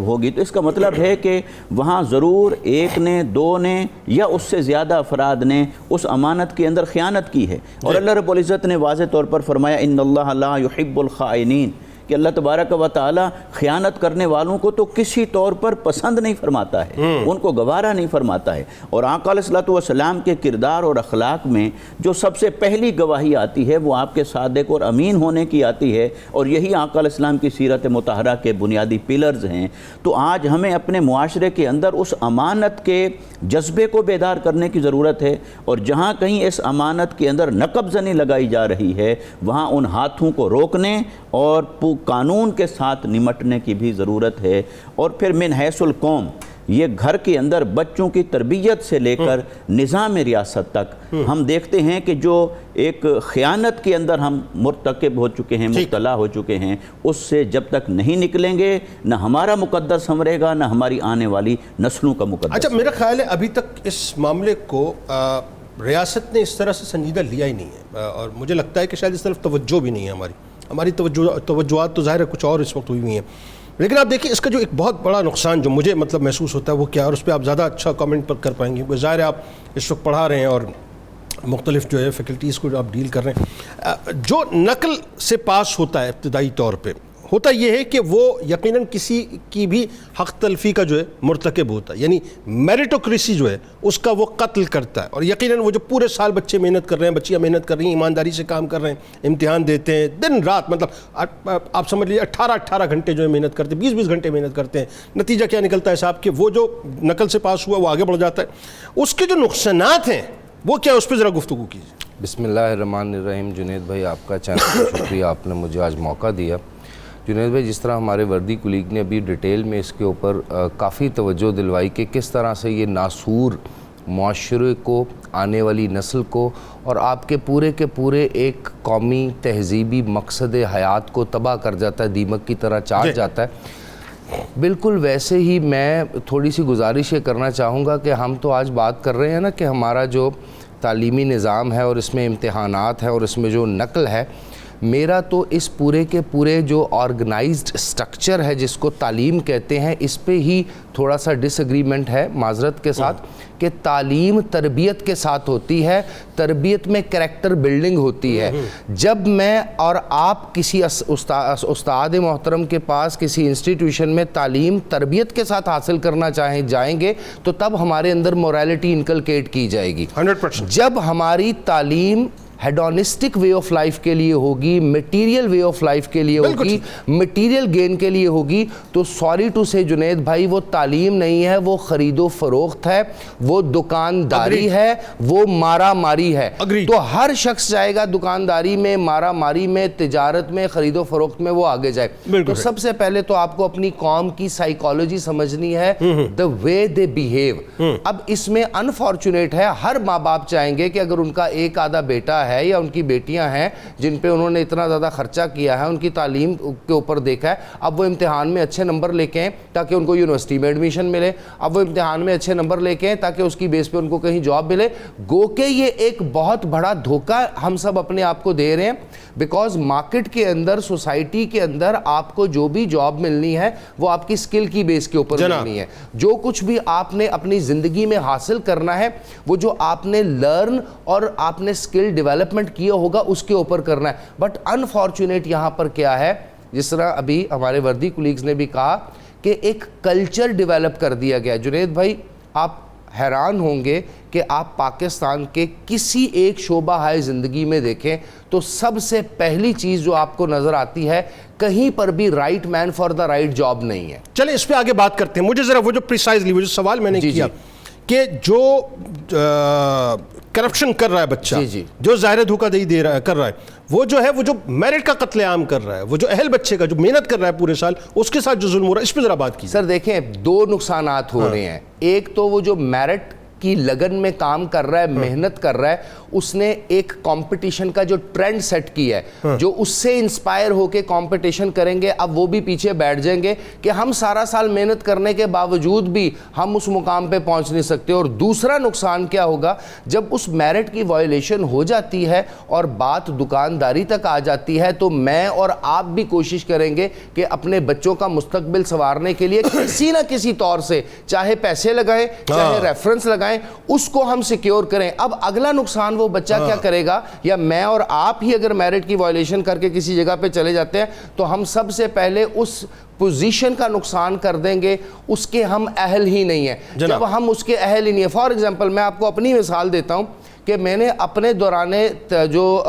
ہوگی، تو اس کا مطلب ہے کہ وہاں ضرور ایک نے، دو نے یا اس سے زیادہ افراد نے اس امانت کے اندر خیانت کی ہے۔ اور اللہ رب العزت نے واضح طور پر فرمایا ان اللہ لا يحب الخائنین، کہ اللہ تبارک و تعالی خیانت کرنے والوں کو تو کسی طور پر پسند نہیں فرماتا ہے، ان کو گوارا نہیں فرماتا ہے۔ اور آقا علیہ الصلوۃ والسلام کے کردار اور اخلاق میں جو سب سے پہلی گواہی آتی ہے وہ آپ کے صادق اور امین ہونے کی آتی ہے، اور یہی آقا علیہ السلام کی سیرت مطہرہ کے بنیادی پلرز ہیں۔ تو آج ہمیں اپنے معاشرے کے اندر اس امانت کے جذبے کو بیدار کرنے کی ضرورت ہے، اور جہاں کہیں اس امانت کے اندر نقب زنی لگائی جا رہی ہے وہاں ان ہاتھوں کو روکنے اور قانون کے ساتھ نمٹنے کی بھی ضرورت ہے۔ اور پھر من حیث القوم، یہ گھر کے اندر بچوں کی تربیت سے لے کر نظام ریاست تک ہم دیکھتے ہیں کہ جو ایک خیانت کے اندر ہم مرتکب ہو چکے ہیں، مبتلا ہو چکے ہیں، اس سے جب تک نہیں نکلیں گے نہ ہمارا مقدس سنورے گا، نہ ہماری آنے والی نسلوں کا مقدس۔ اچھا، میرا خیال ہے ابھی تک اس معاملے کو ریاست نے اس طرح سے سنجیدہ لیا ہی نہیں ہے، اور مجھے لگتا ہے کہ شاید اس طرف توجہ بھی نہیں ہے ہماری توجہات تو ظاہر ہے کچھ اور اس وقت ہوئی ہوئی ہیں۔ لیکن آپ دیکھیں اس کا جو ایک بہت بڑا نقصان جو مجھے مطلب محسوس ہوتا ہے وہ کیا، اور اس پہ آپ زیادہ اچھا کامنٹ پر کر پائیں گے، کیونکہ ظاہر ہے آپ اس وقت پڑھا رہے ہیں اور مختلف جو ہے فیکلٹیز کو آپ ڈیل کر رہے ہیں۔ جو نقل سے پاس ہوتا ہے ابتدائی طور پہ، ہوتا یہ ہے کہ وہ یقیناً کسی کی بھی حق تلفی کا جو ہے مرتکب ہوتا ہے، یعنی میریٹوکریسی جو ہے اس کا وہ قتل کرتا ہے۔ اور یقیناً وہ جو پورے سال بچے محنت کر رہے ہیں، بچیاں محنت کر رہی ہیں، ایمانداری سے کام کر رہے ہیں، امتحان دیتے ہیں دن رات، مطلب آپ سمجھ لیجیے 18 گھنٹے جو ہے محنت کرتے ہیں، 20 گھنٹے محنت کرتے ہیں، نتیجہ کیا نکلتا ہے صاحب کہ وہ جو نقل سے پاس ہوا وہ آگے بڑھ جاتا ہے۔ اس کے جو نقصانات ہیں وہ کیا، اس پہ ذرا گفتگو کیجیے۔ بسم اللہ الرحمن الرحیم۔ جنید بھائی، آپ کا چینل کا شکریہ، آپ نے مجھے آج موقع دیا۔ جنید بھائی، جس طرح ہمارے وردی کلیگ نے ابھی ڈیٹیل میں اس کے اوپر کافی توجہ دلوائی کہ کس طرح سے یہ ناسور معاشرے کو، آنے والی نسل کو اور آپ کے پورے ایک قومی تہذیبی مقصد حیات کو تباہ کر جاتا ہے، دیمک کی طرح چاٹ جاتا ہے، بالکل ویسے ہی میں تھوڑی سی گزارش یہ کرنا چاہوں گا کہ ہم تو آج بات کر رہے ہیں نا کہ ہمارا جو تعلیمی نظام ہے اور اس میں امتحانات ہیں اور اس میں جو نقل ہے، میرا تو اس پورے کے پورے جو آرگنائزڈ اسٹرکچر ہے جس کو تعلیم کہتے ہیں اس پہ ہی تھوڑا سا ڈس ایگریمنٹ ہے معذرت کے ساتھ کہ تعلیم تربیت کے ساتھ ہوتی ہے, تربیت میں کریکٹر بلڈنگ ہوتی ہے. جب میں اور آپ کسی استاد محترم کے پاس کسی انسٹیٹیوشن میں تعلیم تربیت کے ساتھ حاصل کرنا جائیں گے تو تب ہمارے اندر مورالٹی انکلکیٹ کی جائے گی. 100%. جب ہماری تعلیم ہیڈونسٹک وے آف لائف کے لیے ہوگی, میٹیریل وے آف لائف کے لیے ہوگی, میٹیریل گین کے لیے ہوگی, تو سوری ٹو سے جنید بھائی وہ تعلیم نہیں ہے, وہ خرید و فروخت ہے, وہ دکانداری ہے, وہ مارا ماری ہے. تو ہر شخص جائے گا دکانداری میں, مارا ماری میں, تجارت میں, خرید و فروخت میں وہ آگے جائے. تو سب سے پہلے تو آپ کو اپنی قوم کی سائیکالوجی سمجھنی ہے, the way they behave. اب اس میں انفارچونیٹ ہے, ہر ماں باپ چاہیں گے کہ اگر ان کا ایک آدھا بیٹا ہے یا ان کی بیٹیاں ہیں جن پہ انہوں نے اتنا زیادہ خرچہ کیا ہے, ان کی تعلیم کے اوپر دیکھا ہے, اب وہ امتحان میں اچھے نمبر لے کے آئیں تاکہ ان کو یونیورسٹی میں ایڈمیشن ملے, اب وہ امتحان میں اچھے نمبر لے کے آئیں تاکہ اس کی بیس پہ ان کو کہیں جاب ملے. گو کہ یہ ایک بہت بڑا دھوکہ ہم سب اپنے آپ کو دے رہے ہیں, بیکاز مارکیٹ کے اندر, سوسائٹی کے اندر آپ کو جو بھی جاب ملنی ہے وہ آپ کی سکل کی بیس کے اوپر ملنی ہے. جو کچھ بھی آپ نے اپنی زندگی میں حاصل کرنا ہے وہ جو آپ نے لرن اور آپ نے سکل ڈیولپمنٹ کیا ہوگا اس کے اوپر کرنا ہے. بٹ انفارچونیٹ یہاں پر کیا ہے, جس طرح ابھی ہمارے وردی کولیگز نے بھی کہا کہ ایک کلچر ڈیولپ کر دیا گیا. جنید بھائی آپ حیران ہوں گے کہ آپ پاکستان کے کسی ایک شعبہ ہائے زندگی میں دیکھیں تو سب سے پہلی چیز جو آپ کو نظر آتی ہے, کہیں پر بھی right man for the right job نہیں ہے. چلیں اس پہ آگے بات کرتے ہیں. مجھے ذرا وہ جو پریسائزلی وہ جو سوال میں نے کیا کہ جو کرپشن کر رہا ہے بچہ, جو ظاہر دھوکہ دہی کر رہا ہے, وہ جو ہے وہ جو میرٹ کا قتل عام کر رہا ہے, وہ جو اہل بچے کا جو محنت کر رہا ہے پورے سال, اس کے ساتھ جو ظلم ہو رہا ہے, اس پہ ذرا بات کی. سر دیکھیں دو نقصانات ہو رہے ہیں. ایک تو وہ جو میرٹ کی لگن میں کام کر رہا ہے, محنت کر رہا ہے, اس نے ایک کمپٹیشن کا جو ٹرینڈ سیٹ کیا ہے, جو اس سے انسپائر ہو کے کمپٹیشن کریں گے, اب وہ بھی پیچھے بیٹھ جائیں گے کہ ہم سارا سال محنت کرنے کے باوجود بھی ہم اس مقام پہ پہنچ نہیں سکتے. اور دوسرا نقصان کیا ہوگا, جب اس میرٹ کی وائلیشن ہو جاتی ہے اور بات دکانداری تک آ جاتی ہے, تو میں اور آپ بھی کوشش کریں گے کہ اپنے بچوں کا مستقبل سنوارنے کے لیے کسی نہ کسی طور سے, چاہے پیسے لگائیں, چاہے ریفرنس لگائیں, اس کو ہم سیکیور کریں. اب اگلا نقصان وہ بچہ کیا کرے گا, یا میں اور آپ ہی اگر میرٹ کی وائلیشن کر کے کسی جگہ پہ چلے جاتے ہیں تو ہم سب سے پہلے اس پوزیشن کا نقصان کر دیں گے, اس کے ہم اہل ہی نہیں ہیں. جب ہم اس کے اہل ہی نہیں ہیں, فار ایگزامپل میں آپ کو اپنی مثال دیتا ہوں کہ میں نے اپنے دوران جو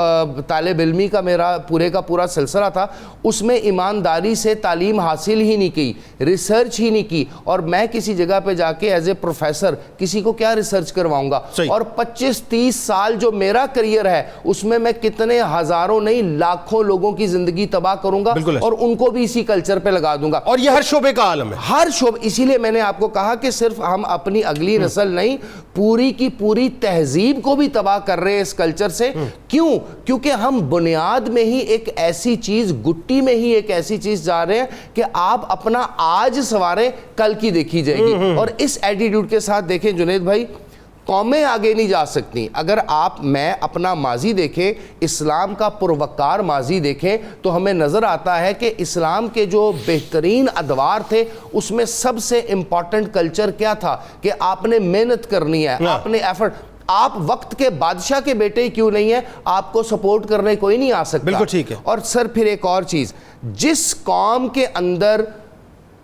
طالب علمی کا میرا پورے کا پورا سلسلہ تھا, اس میں ایمانداری سے تعلیم حاصل ہی نہیں کی, ریسرچ ہی نہیں کی, اور میں کسی جگہ پہ جا کے ایز اے پروفیسر کسی کو کیا ریسرچ کرواؤں گا. اور 25-30 سال جو میرا کریئر ہے اس میں میں کتنے ہزاروں نہیں لاکھوں لوگوں کی زندگی تباہ کروں گا, اور ان کو بھی اسی کلچر پہ لگا دوں گا. اور یہ ہر شعبے کا عالم ہے, ہر شعبہ. اسی لیے میں نے آپ کو کہا کہ صرف ہم اپنی اگلی نسل نہیں, پوری کی پوری تہذیب کو بھی تباہ کر رہے ہیں اس کلچر سے. کیوں؟ کیونکہ ہم بنیاد میں ہی ایک ایسی چیز, گٹی میں ہی ایک ایسی چیز جا رہے ہیں کہ آپ اپنا آج سواریں, کل کی دیکھی جائے گی. اور اس ایٹیٹیوڈ کے ساتھ دیکھیں جنید بھائی, قومیں آگے نہیں جا سکتی. اگر آپ میں اپنا ماضی دیکھیں, اسلام کا پروقار ماضی دیکھیں, تو ہمیں نظر آتا ہے کہ اسلام کے جو بہترین ادوار تھے اس میں سب سے امپورٹنٹ کلچر کیا تھا کہ آپ نے محنت کرنی ہے, آپ نے ایفرٹ. آپ وقت کے بادشاہ کے بیٹے ہی کیوں نہیں ہیں, آپ کو سپورٹ کرنے کوئی نہیں آ سکتا. بالکل ٹھیک ہے. اور سر پھر ایک اور چیز, جس قوم کے اندر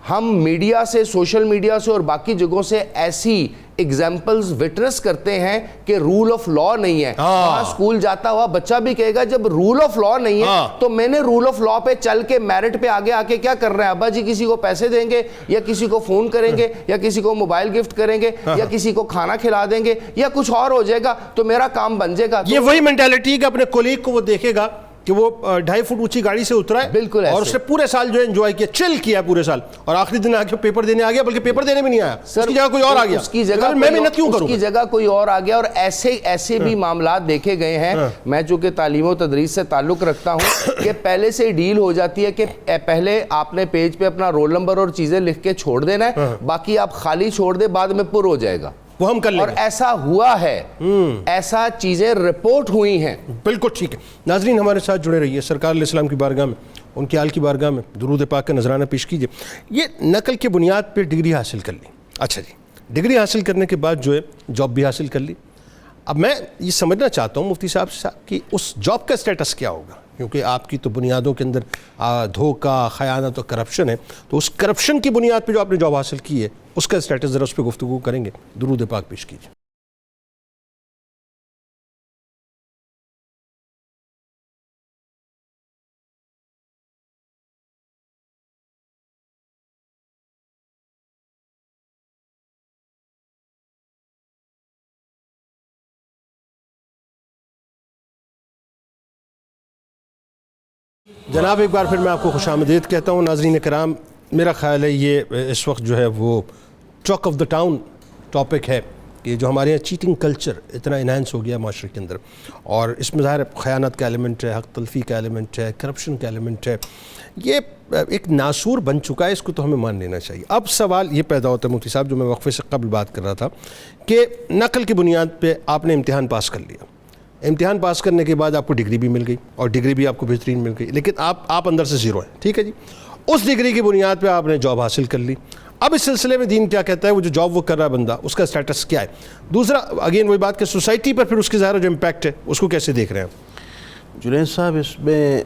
ہم میڈیا سے, سوشل میڈیا سے اور باقی جگہوں سے ایسی ایگزامپلز وٹنس کرتے ہیں کہ رول آف لا نہیں ہے, وہاں سکول جاتا ہوا بچہ بھی کہے گا جب رول آف لا نہیں ہے تو میں نے رول آف لا پہ چل کے میرٹ پہ آگے آ کے کیا کر رہے ہیں. ابا جی کسی کو پیسے دیں گے, یا کسی کو فون کریں گے, یا کسی کو موبائل گفٹ کریں گے, یا کسی کو کھانا کھلا دیں گے, یا کچھ اور ہو جائے گا تو میرا کام بن جائے گا. یہ وہی مینٹیلٹی کہ اپنے کولیگ کو وہ دیکھے گا کہ وہ 2.5 فٹ اونچی گاڑی سے اترا ہے, بالکل, اور اس نے پورے سال جو انجوائے کیا, چل کیا پورے سال, اور آخری دن آ کے پیپر دینے آ گیا, بلکہ پیپر دینے بھی نہیں آیا, اس کی جگہ کوئی اور آ گیا, اس کی جگہ میں محنت کیوں کروں, اس کی جگہ کوئی اور آ گیا. اور ایسے بھی معاملات دیکھے گئے ہیں. میں چونکہ تعلیم و تدریس سے تعلق رکھتا ہوں کہ پہلے سے ڈیل ہو جاتی ہے کہ پہلے آپ نے پیج پہ اپنا رول نمبر اور چیزیں لکھ کے چھوڑ دینا ہے, باقی آپ خالی چھوڑ دیں, بعد میں پر ہو جائے گا. وہ ہم کر لیں اور گے. ایسا ہوا ہے, ایسا چیزیں رپورٹ ہوئی ہیں. بالکل ٹھیک ہے. ناظرین ہمارے ساتھ جڑے رہیے. سرکار علیہ السلام کی بارگاہ میں, ان کی آل کی بارگاہ میں درود پاک کا نذرانہ پیش کیجیے. یہ نقل کی بنیاد پہ ڈگری حاصل کر لی. اچھا جی, ڈگری حاصل کرنے کے بعد جو ہے جاب بھی حاصل کر لی. اب میں یہ سمجھنا چاہتا ہوں مفتی صاحب سے کہ اس جاب کا اسٹیٹس کیا ہوگا, کیونکہ آپ کی تو بنیادوں کے اندر دھوکہ, خیانت اور کرپشن ہے. تو اس کرپشن کی بنیاد پہ جو آپ نے جاب حاصل کی ہے اس کا اسٹیٹس ذرا اس پہ گفتگو کریں گے. درود پاک پیش کیجیے. جناب ایک بار پھر میں آپ کو خوش آمدید کہتا ہوں. ناظرین کرام, میرا خیال ہے یہ اس وقت جو ہے وہ talk of the town topic ہے کہ جو ہمارے یہاں چیٹنگ کلچر اتنا انہینس ہو گیا معاشرے کے اندر, اور اس میں ظاہر خیانت کا ایلیمنٹ ہے, حق تلفی کا ایلیمنٹ ہے, کرپشن کا ایلیمنٹ ہے. یہ ایک ناسور بن چکا ہے, اس کو تو ہمیں مان لینا چاہیے. اب سوال یہ پیدا ہوتا ہے مفتی صاحب, جو میں وقفے سے قبل بات کر رہا تھا, کہ نقل کی بنیاد پہ آپ نے امتحان پاس کر لیا. امتحان پاس کرنے کے بعد آپ کو ڈگری بھی مل گئی, اور ڈگری بھی آپ کو بہترین مل گئی, لیکن آپ اندر سے زیرو ہیں. ٹھیک ہے جی, اس ڈگری کی بنیاد پہ آپ نے جاب حاصل کر لی. اب اس سلسلے میں دین کیا کہتا ہے, وہ جو جاب وہ کر رہا ہے بندہ, اس کا اسٹیٹس کیا ہے؟ دوسرا اگین وہی بات کہ سوسائٹی پر پھر اس کے ظاہر جو امپیکٹ ہے اس کو کیسے دیکھ رہے ہیں؟ جنید صاحب, اس میں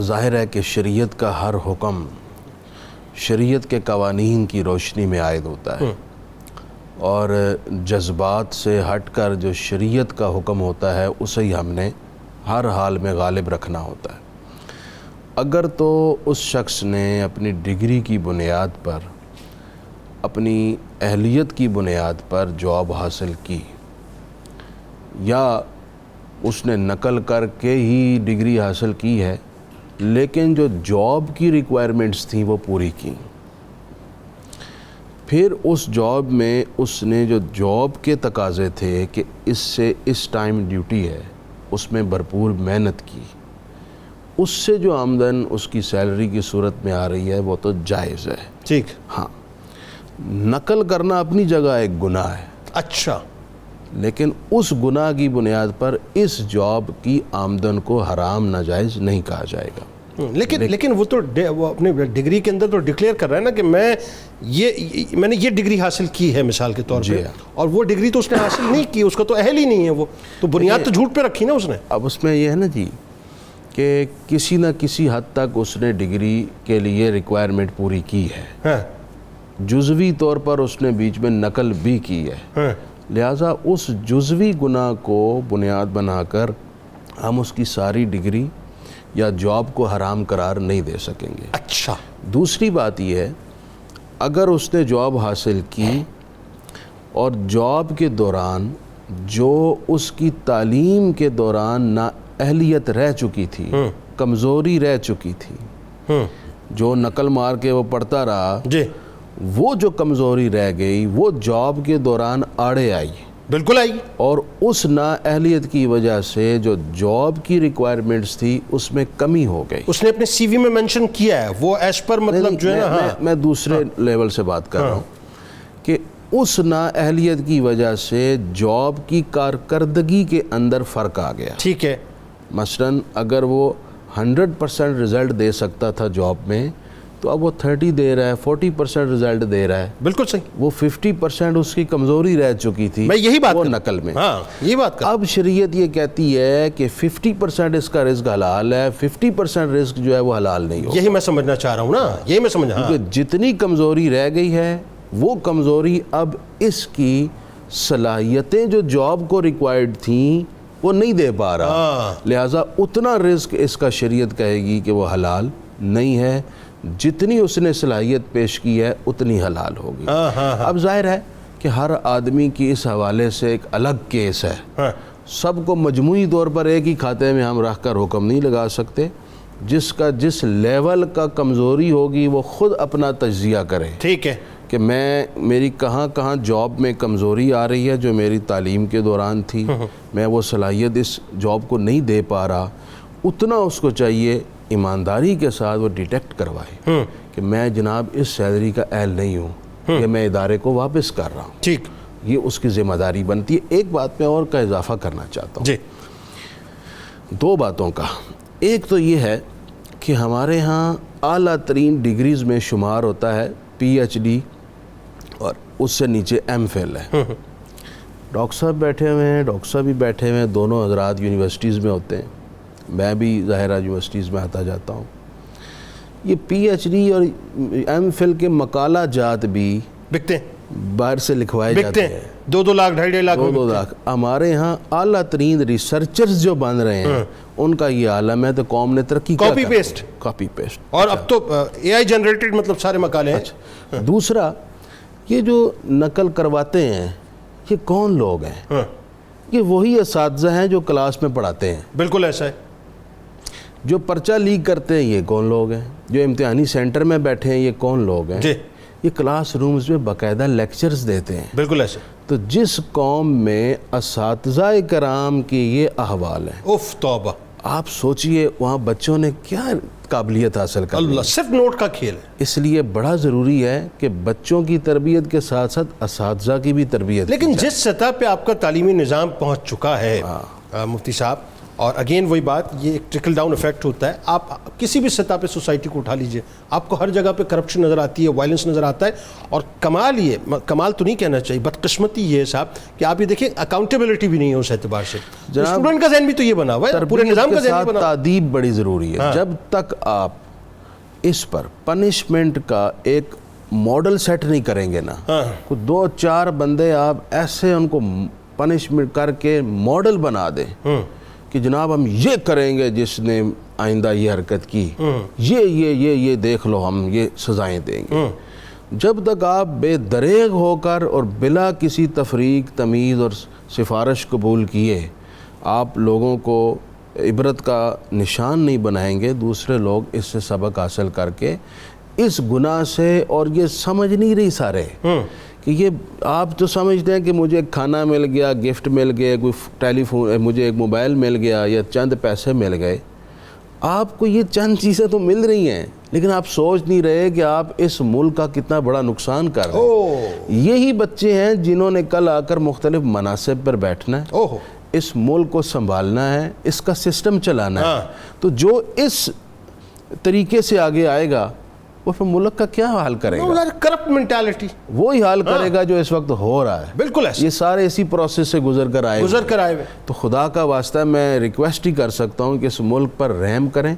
ظاہر ہے کہ شریعت کا ہر حکم شریعت کے قوانین کی روشنی میں عائد ہوتا ہے, اور جذبات سے ہٹ کر جو شریعت کا حکم ہوتا ہے اسے ہی ہم نے ہر حال میں غالب رکھنا ہوتا ہے. اگر تو اس شخص نے اپنی ڈگری کی بنیاد پر, اپنی اہلیت کی بنیاد پر جاب حاصل کی, یا اس نے نقل کر کے ہی ڈگری حاصل کی ہے لیکن جو جاب کی ریکوائرمنٹس تھیں وہ پوری کی, پھر اس جاب میں اس نے جو جاب کے تقاضے تھے کہ اس سے اس ٹائم ڈیوٹی ہے, اس میں بھرپور محنت کی, اس سے جو آمدن اس کی سیلری کی صورت میں آ رہی ہے وہ تو جائز ہے. ٹھیک. ہاں, نقل کرنا اپنی جگہ ایک گناہ ہے. اچھا. لیکن اس گناہ کی بنیاد پر اس جاب کی آمدن کو حرام ناجائز نہیں کہا جائے گا. لیکن وہ تو وہ اپنی ڈگری کے اندر تو ڈکلیئر کر رہا ہے نا کہ میں نے یہ ڈگری حاصل کی ہے مثال کے طور پہ, اور وہ ڈگری تو اس نے حاصل نہیں کی, اس کا تو اہل ہی نہیں ہے, وہ تو بنیاد تو جھوٹ پہ رکھی نا اس نے. اب اس میں یہ ہے نا جی کہ کسی نہ کسی حد تک اس نے ڈگری کے لیے ریکوائرمنٹ پوری کی ہے, جزوی طور پر اس نے بیچ میں نقل بھی کی ہے, لہٰذا اس جزوی گناہ کو بنیاد بنا کر ہم اس کی ساری ڈگری یا جاب کو حرام قرار نہیں دے سکیں گے. اچھا. دوسری بات یہ ہے, اگر اس نے جاب حاصل کی اور جاب کے دوران جو اس کی تعلیم کے دوران نااہلیت رہ چکی تھی, کمزوری رہ چکی تھی, جو نقل مار کے وہ پڑھتا رہا, وہ جو کمزوری رہ گئی وہ جاب کے دوران آڑے آئی. بالکل آئی. اور اس نااہلیت کی وجہ سے جو جاب کی ریکوائرمنٹس تھی اس میں کمی ہو گئی. اس نے اپنے سی وی میں منشن کیا ہے وہ ایز پر مطلب جو ہے نا, میں دوسرے لیول سے بات کر رہا ہوں کہ اس نااہلیت کی وجہ سے جاب کی کارکردگی کے اندر فرق آ گیا. ٹھیک ہے. مثلاً اگر وہ 100% رزلٹ دے سکتا تھا جاب میں تو اب وہ 30 دے رہا ہے, 40% رزلٹ دے رہا ہے. بالکل صحیح. وہ 50% اس کی کمزوری رہ چکی تھی, میں یہی بات وہ نقل میں. ہاں یہی بات. اب شریعت یہ کہتی ہے کہ 50% اس کا رزق حلال ہے, 50% رزق جو ہے وہ حلال نہیں ہوگا. یہی میں سمجھنا چاہ رہا ہوں نا, یہی میں سمجھا. کیونکہ جتنی کمزوری رہ گئی ہے وہ کمزوری اب اس کی صلاحیتیں جو جاب کو ریکوائرڈ تھیں وہ نہیں دے پا رہا, لہٰذا اتنا رزق اس کا شریعت کہے گی کہ وہ حلال نہیں ہے, جتنی اس نے صلاحیت پیش کی ہے اتنی حلال ہوگی. اب ظاہر ہے کہ ہر آدمی کی اس حوالے سے ایک الگ کیس ہے, سب کو مجموعی طور پر ایک ہی کھاتے میں ہم رکھ کر حکم نہیں لگا سکتے. جس کا جس لیول کا کمزوری ہوگی وہ خود اپنا تجزیہ کرے. ٹھیک ہے. کہ میری کہاں کہاں جاب میں کمزوری آ رہی ہے جو میری تعلیم کے دوران تھی, میں وہ صلاحیت اس جاب کو نہیں دے پا رہا, اتنا اس کو چاہیے ایمانداری کے ساتھ وہ ڈیٹیکٹ کروائے کہ میں جناب اس سیلری کا اہل نہیں ہوں کہ میں ادارے کو واپس کر رہا ہوں. ٹھیک. یہ اس کی ذمہ داری بنتی ہے. ایک بات میں اور کا اضافہ کرنا چاہتا ہوں, جی 2 باتوں کا. ایک تو یہ ہے کہ ہمارے ہاں اعلیٰ ترین ڈگریز میں شمار ہوتا ہے پی ایچ ڈی, اور اس سے نیچے ایم فل ہے. ڈاکٹر صاحب بیٹھے ہوئے ہیں, ڈاکٹر صاحب بھی بیٹھے ہوئے ہیں, دونوں حضرات یونیورسٹیز میں ہوتے ہیں, میں بھی ظاہرہ یونیورسٹیز میں آتا جاتا ہوں. یہ پی ایچ ڈی اور ایم فل کے مقالہ جات بھی بکتے ہیں, باہر سے لکھوائے جاتے ہیں, 2 لاکھ 2.5 لاکھ 2 لاکھ. ہمارے ہاں اعلیٰ ترین ریسرچرز جو بن رہے ہیں ان کا یہ عالم ہے, تو قوم نے ترقی کیا کاپی پیسٹ, کاپی پیسٹ. اور اب تو اے آئی جنریٹڈ مطلب سارے مقالے ہیں. دوسرا, یہ جو نقل کرواتے ہیں یہ کون لوگ ہیں؟ یہ وہی اساتذہ ہیں جو کلاس میں پڑھاتے ہیں. بالکل ایسا ہے. جو پرچہ لیک کرتے ہیں یہ کون لوگ ہیں؟ جو امتحانی سینٹر میں بیٹھے ہیں یہ کون لوگ ہیں؟ جی یہ کلاس رومز میں باقاعدہ لیکچرز دیتے ہیں. بالکل ایسے. تو جس قوم میں اساتذہ کرام کی یہ احوال ہے, اف توبہ, آپ سوچئے وہاں بچوں نے کیا قابلیت حاصل کر لی. اللہ, صرف نوٹ کا کھیل ہے. اس لیے بڑا ضروری ہے کہ بچوں کی تربیت کے ساتھ ساتھ اساتذہ کی بھی تربیت. لیکن جس سطح پہ آپ کا تعلیمی نظام پہنچ چکا ہے مفتی صاحب, اور اگین وہی بات, یہ ایک ٹرکل ڈاؤن ایفیکٹ ہوتا ہے. آپ کسی بھی سطح پہ سوسائٹی کو اٹھا لیجئے, آپ کو ہر جگہ پہ کرپشن نظر آتی ہے, وائلنس نظر آتا ہے. اور کمال تو نہیں کہنا چاہیے, بدقسمتی یہ ہے صاحب کہ آپ یہ دیکھیں اکاؤنٹیبلٹی بھی نہیں ہے اس اعتبار سے. اسٹوڈنٹ کا ذہن بھی تو یہ بنا ہوا ہے, پورے نظام کا ذہن بھی بنا ہوا ہے. تادیب بڑی ضروری ہے. جب تک آپ اس پر پنشمنٹ کا ایک ماڈل سیٹ نہیں کریں گے نا, 2-4 بندے آپ ایسے ان کو پنشمنٹ کر کے ماڈل بنا دیں کہ جناب ہم یہ کریں گے جس نے آئندہ یہ حرکت کی, یہ دیکھ لو ہم یہ سزائیں دیں گے. جب تک آپ بے دریغ ہو کر اور بلا کسی تفریق, تمیز اور سفارش قبول کیے آپ لوگوں کو عبرت کا نشان نہیں بنائیں گے, دوسرے لوگ اس سے سبق حاصل کر کے اس گناہ سے, اور یہ سمجھ نہیں رہی سارے کہ یہ آپ تو سمجھتے ہیں کہ مجھے ایک کھانا مل گیا, گفٹ مل گیا, کوئی ٹیلی فون, مجھے ایک موبائل مل گیا یا چند پیسے مل گئے. آپ کو یہ چند چیزیں تو مل رہی ہیں, لیکن آپ سوچ نہیں رہے کہ آپ اس ملک کا کتنا بڑا نقصان کر رہے ہیں. یہی بچے ہیں جنہوں نے کل آ کر مختلف مناصب پر بیٹھنا ہے, اس ملک کو سنبھالنا ہے, اس کا سسٹم چلانا ہے. تو جو اس طریقے سے آگے آئے گا وہ پھر ملک کا کیا حال کرے گا؟ کرپٹ مینٹالٹی وہی حال کرے گا جو اس وقت ہو رہا ہے. بالکل ایسا. یہ سارے اسی پروسیس سے گزر کر آئے ہوئے. تو خدا کا واسطہ میں ریکویسٹ ہی کر سکتا ہوں کہ اس ملک پر رحم کریں,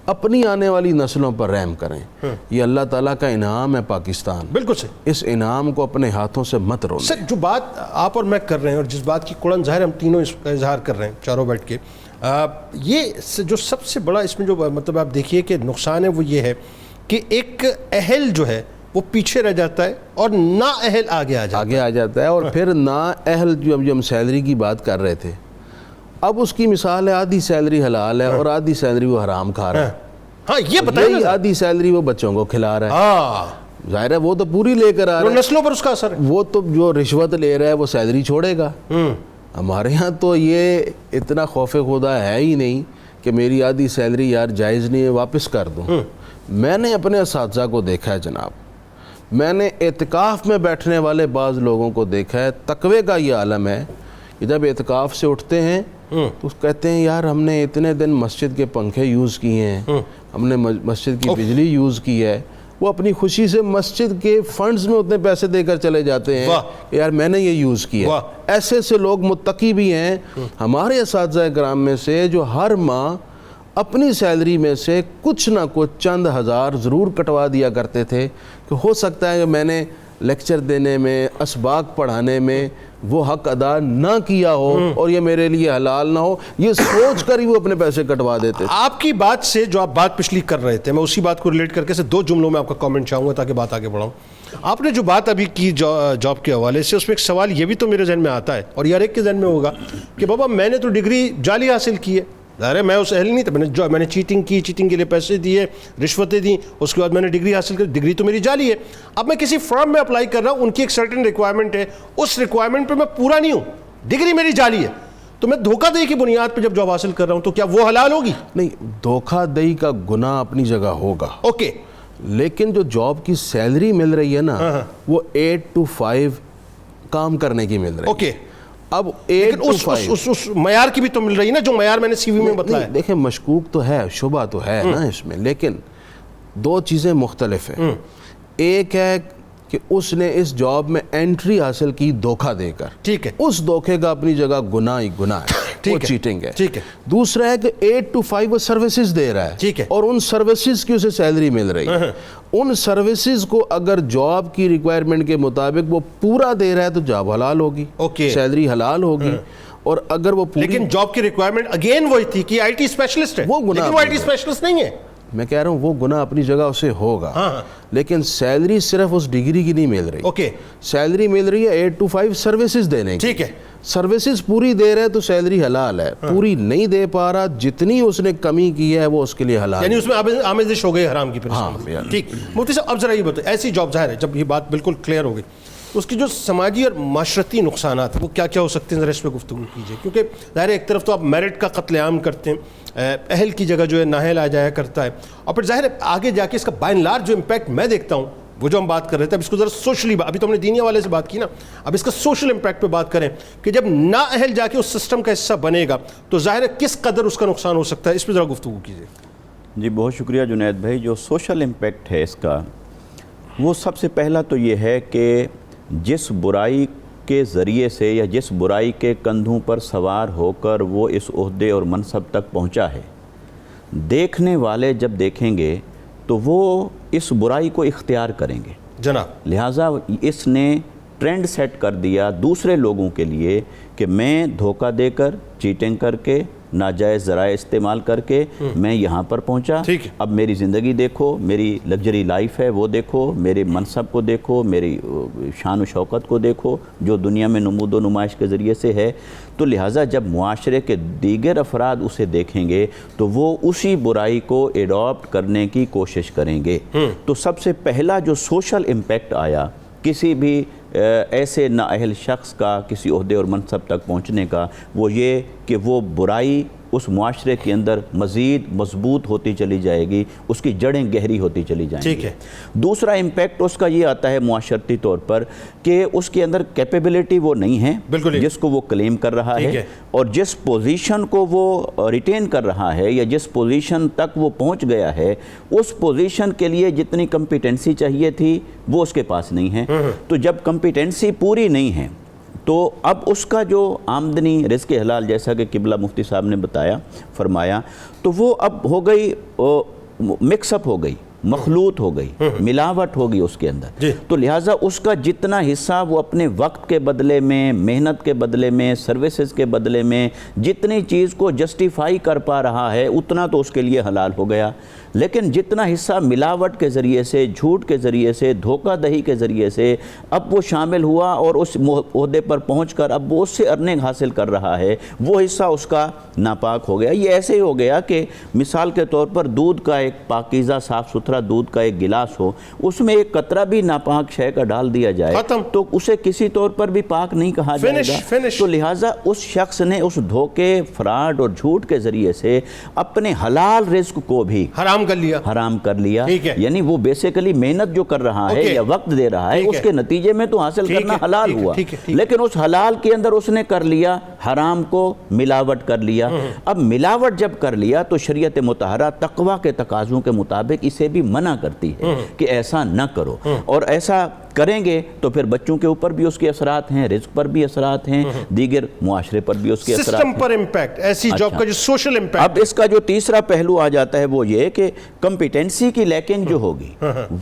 اپنی آنے والی نسلوں پر رحم کریں. یہ اللہ تعالیٰ کا انعام ہے پاکستان. بالکل صحیح. اس انعام کو اپنے ہاتھوں سے مت رونے. سر جو بات آپ اور میں کر رہے ہیں, اور جس بات کی قرآن ظاہر ہم تینوں اس کا اظہار کر رہے ہیں چاروں بیٹھ کے, یہ جو سب سے بڑا اس میں جو مطلب آپ دیکھیے کہ نقصان ہے وہ یہ ہے کہ ایک اہل جو ہے وہ پیچھے رہ جاتا ہے اور نا اہل آگے آ جاتا ہے. اور پھر نا اہل جو ہم سیلری کی بات کر رہے تھے, اب اس کی مثال ہے آدھی سیلری حلال ہے اور آدھی سیلری وہ حرام کھا رہا ہے. ہاں یہ بتائیے, آدھی سیلری وہ بچوں کو کھلا رہا ہے. ظاہر ہے وہ تو پوری لے کر آ رہا ہے, نسلوں پر اس کا اثر ہے. وہ تو جو رشوت لے رہا ہے وہ سیلری چھوڑے گا. ہمارے ہاں تو یہ اتنا خوف خدا ہے ہی نہیں کہ میری آدھی سیلری یار جائز نہیں ہے واپس کر دوں. میں نے اپنے اساتذہ کو دیکھا ہے جناب, میں نے اعتکاف میں بیٹھنے والے بعض لوگوں کو دیکھا ہے. تقوی کا یہ عالم ہے کہ جب اعتکاف سے اٹھتے ہیں تو کہتے ہیں یار ہم نے اتنے دن مسجد کے پنکھے یوز کیے ہیں, ہم نے مسجد کی بجلی یوز کی ہے. وہ اپنی خوشی سے مسجد کے فنڈز میں اتنے پیسے دے کر چلے جاتے ہیں کہ یار میں نے یہ یوز کیا. ایسے لوگ متقی بھی ہیں ہمارے اساتذہ کرام میں سے جو ہر ماہ اپنی سیلری میں سے کچھ نہ کچھ چند ہزار ضرور کٹوا دیا کرتے تھے کہ ہو سکتا ہے کہ میں نے لیکچر دینے میں, اسباق پڑھانے میں وہ حق ادا نہ کیا ہو اور یہ میرے لیے حلال نہ ہو, یہ سوچ کر ہی وہ اپنے پیسے کٹوا دیتے تھے. آپ کی بات سے جو آپ بات پچھلی کر رہے تھے, میں اسی بات کو ریلیٹ کر کے 2 جملوں میں آپ کا کامنٹ چاہوں گا تاکہ بات آگے بڑھاؤں. آپ نے جو بات ابھی کی جاب کے حوالے سے, اس میں ایک سوال یہ بھی تو میرے ذہن میں آتا ہے اور ہر ایک کے ذہن میں ہوگا کہ بابا میں نے تو ڈگری جعلی حاصل کی ہے, ظاہر ہے میں اس اہل نہیں تھا, میں نے چیٹنگ کی, چیٹنگ کے لیے پیسے دیے, رشوتیں دیں, اس کے بعد میں نے ڈگری حاصل کی, ڈگری تو میری جعلی ہے. اب میں کسی فرم میں اپلائی کر رہا ہوں, ان کی ایک سرٹن ریکوائرمنٹ ہے, اس ریکوائرمنٹ پہ میں پورا نہیں ہوں, ڈگری میری جعلی ہے, تو میں دھوکہ دہی کی بنیاد پہ جب جاب حاصل کر رہا ہوں تو کیا وہ حلال ہوگی؟ نہیں, دھوکہ دہی کا گناہ اپنی جگہ ہوگا, اوکے, لیکن جو جاب کی سیلری مل رہی ہے نا وہ 8 to 5 کام کرنے کی مل رہی ہے. اوکے اب لیکن اس معیار کی بھی تو مل رہی ہے نا جو معیار میں نے سی وی میں بتلایا. دیکھیں مشکوک تو ہے, شبہ تو ہے نا اس میں, لیکن دو چیزیں مختلف ہیں. ایک ہے کہ اس نے اس جاب میں انٹری حاصل کی دھوکہ دے کر, ٹھیک ہے, اس دھوکے کا اپنی جگہ گناہ ہی گناہ ہے, وہ چیٹنگ ہے. ٹھیک ہے. دوسرا ہے کہ 8 to 5 وہ سروسز دے رہا ہے, ٹھیک ہے, اور ان سروسز کی اسے سیلری مل رہی ہے. ان سروسز کو اگر جاب کی ریکوائرمنٹ کے مطابق وہ پورا دے رہا ہے تو جاب حلال ہوگی, سیلری حلال ہوگی. اور اگر وہ لیکن جاب کی ریکوائرمنٹ اگین وہی تھی کہ آئی ٹی اسپیشلسٹ ہے, وہ گناہ, وہ آئی ٹی اسپیشلسٹ نہیں ہے. میں کہہ رہا ہوں وہ گناہ اپنی جگہ اسے ہوگا, لیکن سیلری صرف اس ڈگری کی نہیں مل رہی. اوکے, سیلری مل رہی ہے 8 to 5 سروسز دینے کی. ٹھیک ہے, سروسز پوری دے رہے تو سیلری حلال ہے, پوری نہیں دے پا رہا, جتنی اس نے کمی کی ہے وہ اس کے لیے حلال, یعنی اس میں آمیزش ہو گئی حرام کی. ہاں ٹھیک. مفتی صاحب اب ذرا یہ بتائیں, ایسی جاب ظاہر ہے جب یہ بات بالکل کلیئر ہو گئی, اس کی جو سماجی اور معاشرتی نقصانات وہ کیا کیا ہو سکتے ہیں, ذرا اس پہ گفتگو کیجیے. کیونکہ ظاہر ہے ایک طرف تو آپ میرٹ کا قتل عام کرتے ہیں, اہل کی جگہ جو ہے نااہل آ جایا کرتا ہے, اور پھر ظاہر ہے آگے جا کے اس کا بائی اینڈ لارج جو امپیکٹ میں دیکھتا ہوں, وہ جو ہم بات کر رہے تھے, اب اس کو ذرا سوشلی, ابھی تو ہم نے دینی حوالے سے بات کی نا, اب اس کا سوشل امپیکٹ پہ بات کریں کہ جب نااہل جا کے اس سسٹم کا حصہ بنے گا تو ظاہر ہے کس قدر اس کا نقصان ہو سکتا ہے, اس پہ ذرا گفتگو کیجیے. جی بہت شکریہ جنید بھائی. جو سوشل امپیکٹ ہے اس کا, وہ سب سے پہلا تو یہ ہے کہ جس برائی کے ذریعے سے یا جس برائی کے کندھوں پر سوار ہو کر وہ اس عہدے اور منصب تک پہنچا ہے, دیکھنے والے جب دیکھیں گے تو وہ اس برائی کو اختیار کریں گے جناب. لہٰذا اس نے ٹرینڈ سیٹ کر دیا دوسرے لوگوں کے لیے کہ میں دھوکہ دے کر, چیٹنگ کر کے, ناجائز ذرائع استعمال کر کے میں یہاں پر پہنچا. اب میری زندگی دیکھو, میری لگژری لائف ہے وہ دیکھو, میرے منصب کو دیکھو, میری شان و شوکت کو دیکھو جو دنیا میں نمود و نمائش کے ذریعے سے ہے. تو لہٰذا جب معاشرے کے دیگر افراد اسے دیکھیں گے تو وہ اسی برائی کو ایڈاپٹ کرنے کی کوشش کریں گے. تو سب سے پہلا جو سوشل امپیکٹ آیا کسی بھی ایسے نااہل شخص کا کسی عہدے اور منصب تک پہنچنے کا, وہ یہ کہ وہ برائی اس معاشرے کے اندر مزید مضبوط ہوتی چلی جائے گی, اس کی جڑیں گہری ہوتی چلی جائیں گی. دوسرا امپیکٹ اس کا یہ آتا ہے معاشرتی طور پر کہ اس کے اندر کیپیبلٹی وہ نہیں ہے جس کو وہ کلیم کر رہا ہے, اور جس پوزیشن کو وہ ریٹین کر رہا ہے یا جس پوزیشن تک وہ پہنچ گیا ہے, اس پوزیشن کے لیے جتنی کمپیٹنسی چاہیے تھی وہ اس کے پاس نہیں ہے. تو جب کمپیٹنسی پوری نہیں ہے تو اب اس کا جو آمدنی رزق حلال, جیسا کہ قبلہ مفتی صاحب نے بتایا فرمایا, تو وہ اب ہو گئی مکس اپ ہو گئی, مخلوط ہو گئی, ملاوٹ ہوگی اس کے اندر. تو لہٰذا اس کا جتنا حصہ وہ اپنے وقت کے بدلے میں, محنت کے بدلے میں, سروسز کے بدلے میں جتنی چیز کو جسٹیفائی کر پا رہا ہے اتنا تو اس کے لیے حلال ہو گیا. لیکن جتنا حصہ ملاوٹ کے ذریعے سے, جھوٹ کے ذریعے سے, دھوکہ دہی کے ذریعے سے اب وہ شامل ہوا اور اس عہدے پر پہنچ کر اب وہ اس سے ارننگ حاصل کر رہا ہے, وہ حصہ اس کا ناپاک ہو گیا. یہ ایسے ہی ہو گیا کہ مثال کے طور پر دودھ کا ایک پاکیزہ صاف ستھرا دودھ کا ایک گلاس ہو, اس میں ایک قطرہ بھی ناپاک شے کا ڈال دیا جائے تو اسے کسی طور پر بھی پاک نہیں کہا جائے گا. تو لہٰذا اس شخص نے اس دھوکے, فراڈ اور جھوٹ کے ذریعے سے اپنے حلال رزق کو بھی حرام کر لیا. یعنی وہ بیسیکلی محنت جو کر رہا ہے یا وقت دے رہا ہے اس کے نتیجے میں تو حاصل کرنا حلال ہوا, لیکن اس حلال کے اندر اس نے کر لیا حرام کو, ملاوٹ کر لیا. اب ملاوٹ جب کر لیا تو شریعت مطہرہ تقویٰ کے تقاضوں کے مطابق اسے بھی منع کرتی ہے کہ ایسا نہ کرو, اور ایسا کریں گے تو پھر بچوں کے اوپر بھی اس کے اثرات ہیں, رزق پر بھی اثرات ہیں, دیگر معاشرے پر بھی اس کے اثرات ہیں. سسٹم پر امپیکٹ, ایسی جاب کا جو سوشل امپیکٹ. اب اس کا جو تیسرا پہلو آ جاتا ہے وہ یہ کہ کمپیٹنسی کی لیکنگ جو ہوگی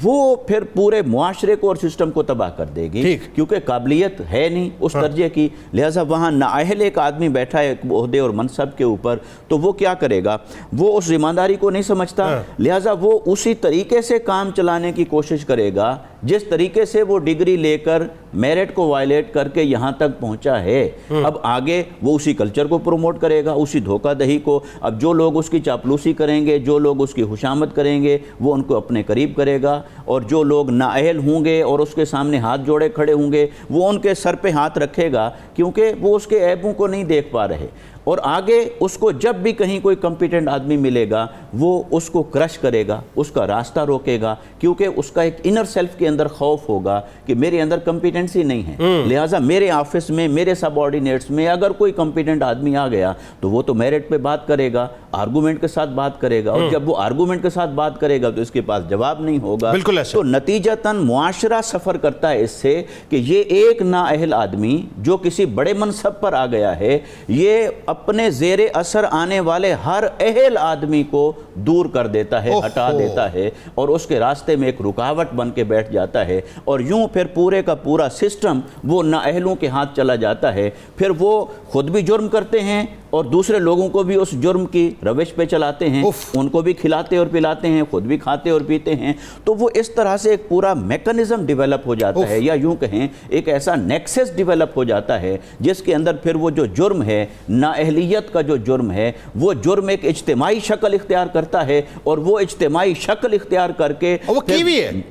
وہ پھر پورے معاشرے کو اور سسٹم کو تباہ کر دے گی, کیونکہ قابلیت ہے نہیں اس درجے کی. لہٰذا وہاں نااہل ایک آدمی بیٹھا ہے ایک عہدے اور منصب کے اوپر, تو وہ کیا کرے گا, وہ اس ذمہ داری کو نہیں سمجھتا, لہٰذا وہ اسی طریقے سے کام چلانے کی کوشش کرے گا جس طریقے سے وہ ڈگری لے کر میرٹ کو وائلیٹ کر کے یہاں تک پہنچا ہے. اب آگے وہ اسی کلچر کو پروموٹ کرے گا, اسی دھوکہ دہی کو. اب جو لوگ اس کی چاپلوسی کریں گے, جو لوگ اس کی خوشامد کریں گے, وہ ان کو اپنے قریب کرے گا, اور جو لوگ نااہل ہوں گے اور اس کے سامنے ہاتھ جوڑے کھڑے ہوں گے وہ ان کے سر پہ ہاتھ رکھے گا, کیونکہ وہ اس کے عیبوں کو نہیں دیکھ پا رہے. اور آگے اس کو جب بھی کہیں کوئی کمپیٹنٹ آدمی ملے گا وہ اس کو کرش کرے گا, اس کا راستہ روکے گا, کیونکہ اس کا ایک انر سیلف کے اندر خوف ہوگا کہ میرے اندر کمپیٹنٹ کمپیٹنسی نہیں ہے. لہٰذا میرے آفس میں, میرے سب آرڈینیٹس میں اگر کوئی کمپیٹنٹ آدمی آ گیا تو وہ تو میرٹ پہ بات کرے گا, آرگومنٹ کے ساتھ بات کرے گا, اور جب وہ آرگومنٹ کے ساتھ بات کرے گا تو اس کے پاس جواب نہیں ہوگا. تو نتیجتاً معاشرہ سفر کرتا ہے اس سے کہ یہ ایک نااہل آدمی جو کسی بڑے منصب پر آ گیا ہے, یہ اپنے زیر اثر آنے والے ہر اہل آدمی کو دور کر دیتا ہے, ہٹا دیتا ہے, اور اس کے راستے میں ایک رکاوٹ بن کے بیٹھ جاتا ہے, اور یوں پھر پورے کا پورا سسٹم وہ نااہلوں کے ہاتھ چلا جاتا ہے. پھر وہ خود بھی جرم کرتے ہیں اور دوسرے لوگوں کو بھی اس جرم کی روش پہ چلاتے ہیں, ان کو بھی کھلاتے اور پلاتے ہیں, خود بھی کھاتے اور پیتے ہیں. تو وہ اس طرح سے ایک پورا میکنزم ڈیولپ ہو جاتا ہے, یا یوں کہیں ایک ایسا نیکسس ڈیولپ ہو جاتا ہے جس کے اندر پھر وہ جو جرم ہے, نااہلیت کا جو جرم ہے, وہ جرم ایک اجتماعی شکل اختیار کرتا ہے, اور وہ اجتماعی شکل اختیار کر کے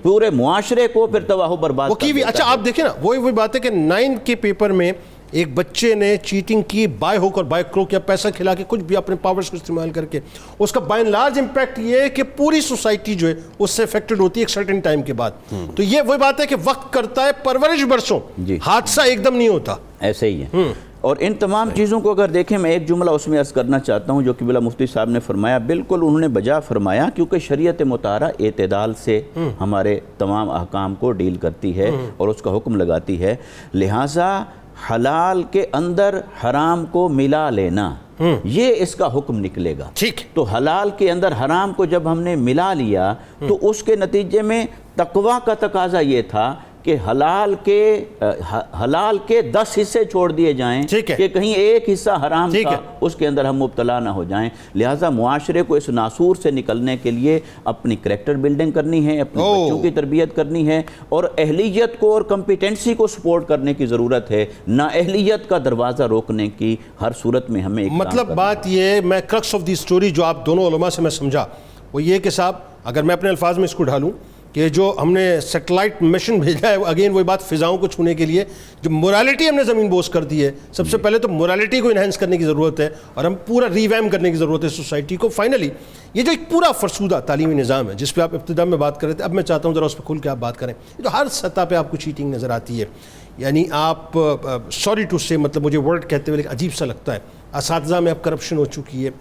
پورے معاشرے کو پھر تباہ و برباد کر دیتا ہے. اچھا آپ دیکھیں نا, وہی بات ہے کہ 9 کے پیپر میں ایک بچے نے چیٹنگ کی, بائی ہوک اور بائی کروک, یا پیسہ کھلا کے کچھ بھی اپنے پاورز کو استعمال کر کے, اس کا بائی لارج امپیکٹ یہ ہے کہ پوری سوسائٹی جو ہے اس سے افیکٹڈ ہوتی ہے ایک سرٹن ٹائم کے بعد. تو یہ وہی بات ہے کہ وقت کرتا ہے پرورش برسوں, حادثہ ایک دم نہیں ہوتا. ایسے ہی ہے. اور ان تمام چیزوں کو اگر دیکھیں, میں ایک جملہ اس میں عرض کرنا چاہتا ہوں جو قبلہ مفتی صاحب نے فرمایا, بالکل انہوں نے بجا فرمایا, کیونکہ شریعت مطہرہ اعتدال سے ہمارے تمام احکام کو ڈیل کرتی ہے اور اس کا حکم لگاتی ہے. لہٰذا حلال کے اندر حرام کو ملا لینا, یہ اس کا حکم نکلے گا. تو حلال کے اندر حرام کو جب ہم نے ملا لیا تو اس کے نتیجے میں تقویٰ کا تقاضا یہ تھا کہ حلال کے 10 حصے چھوڑ دیے جائیں کہ کہیں ایک حصہ حرام کا اس کے اندر ہم مبتلا نہ ہو جائیں. لہٰذا معاشرے کو اس ناسور سے نکلنے کے لیے اپنی کریکٹر بلڈنگ کرنی ہے, اپنی بچوں کی تربیت کرنی ہے, اور اہلیت کو اور کمپیٹنسی کو سپورٹ کرنے کی ضرورت ہے. نااہلیت کا دروازہ روکنے کی ہر صورت میں ہمیں مطلب بات یہ, میں کرکس آف دی سٹوری جو آپ دونوں علماء سے میں سمجھا وہ یہ کہ صاحب, اگر میں اپنے الفاظ میں اس کو ڈھالوں کہ جو ہم نے سیٹلائٹ مشن بھیجا ہے, اگین وہی بات فضاؤں کو چھونے کے لیے, جو مورالٹی ہم نے زمین بوس کر دی ہے, سب سے پہلے تو مورالٹی کو انہینس کرنے کی ضرورت ہے, اور ہم پورا ریویم کرنے کی ضرورت ہے سوسائٹی کو. فائنلی یہ جو ایک پورا فرسودہ تعلیمی نظام ہے جس پہ آپ ابتدا میں بات کر رہے تھے, اب میں چاہتا ہوں ذرا اس پہ کھل کے آپ بات کریں. یہ تو ہر سطح پہ آپ کو چیٹنگ نظر آتی ہے, یعنی آپ سوری ٹو سے, مطلب مجھے ورڈ کہتے ہوئے عجیب سا لگتا ہے, اساتذہ میں اب کرپشن ہو چکی ہے,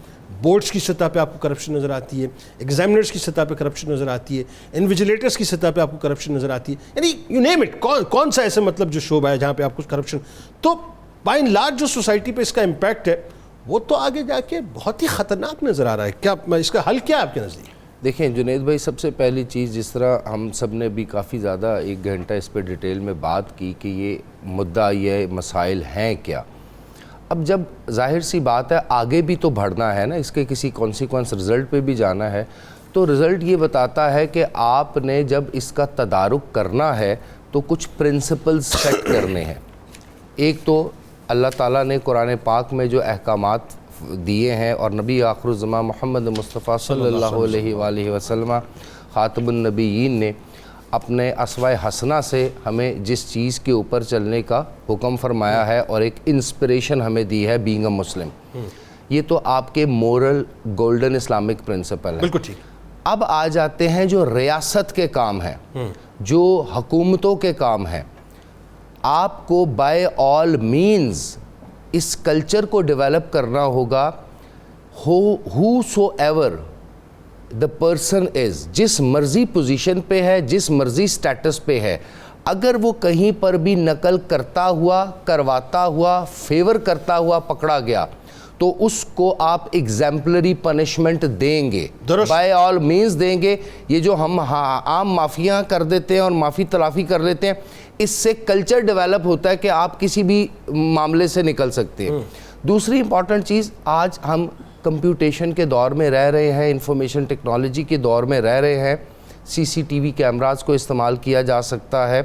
بورڈز کی سطح پہ آپ کو کرپشن نظر آتی ہے, ایگزامنرز کی سطح پہ کرپشن نظر آتی ہے, انویجیلیٹرز کی سطح پہ آپ کو کرپشن نظر آتی ہے, یعنی یو نیم اٹ, کون سا ایسے مطلب جو شعبہ ہے جہاں پہ آپ کو کرپشن. تو بائی اینڈ لارج جو سوسائٹی پہ اس کا امپیکٹ ہے وہ تو آگے جا کے بہت ہی خطرناک نظر آ رہا ہے. کیا اس کا حل کیا ہے آپ کے نزدیک؟ دیکھیں جنید بھائی, سب سے پہلی چیز, جس طرح ہم سب نے بھی کافی زیادہ 1 گھنٹہ اس پہ ڈیٹیل میں بات کی کہ یہ مدعا, یہ مسائل ہیں کیا. اب جب ظاہر سی بات ہے آگے بھی تو بڑھنا ہے نا, اس کے کسی کانسیکوینس رزلٹ پہ بھی جانا ہے, تو رزلٹ یہ بتاتا ہے کہ آپ نے جب اس کا تدارک کرنا ہے تو کچھ پرنسپلز سیٹ کرنے ہیں. ایک تو اللہ تعالیٰ نے قرآن پاک میں جو احکامات دیے ہیں, اور نبی آخر الزمان محمد مصطفیٰ صلی اللہ علیہ وآلہ وسلم خاتم النبیین نے اپنے اسوہ حسنہ سے ہمیں جس چیز کے اوپر چلنے کا حکم فرمایا ہے اور ایک انسپریشن ہمیں دی ہے بینگ اے مسلم, یہ تو آپ کے مورل گولڈن اسلامک پرنسپل ہے. بالکل ٹھیک. اب آ جاتے ہیں جو ریاست کے کام ہیں, جو حکومتوں کے کام ہیں. آپ کو بائی آل مینز اس کلچر کو ڈیولپ کرنا ہوگا, whosoever the person is, جس مرضی پوزیشن پہ ہے, جس مرضی سٹیٹس پہ ہے, اگر وہ کہیں پر بھی نقل کرتا ہوا, کرواتا ہوا, فیور کرتا ہوا پکڑا گیا تو اس کو آپ ایگزیمپلری پنشمنٹ دیں گے, بائی آل مینز دیں گے. یہ جو ہم عام معافیاں کر دیتے ہیں اور معافی تلافی کر لیتے ہیں, اس سے کلچر ڈیولپ ہوتا ہے کہ آپ کسی بھی معاملے سے نکل سکتے ہیں. دوسری امپورٹنٹ چیز, آج ہم کمپیوٹیشن کے دور میں رہ رہے ہیں, انفارمیشن ٹیکنالوجی کے دور میں رہ رہے ہیں. CCTV کیمراز کو استعمال کیا جا سکتا ہے.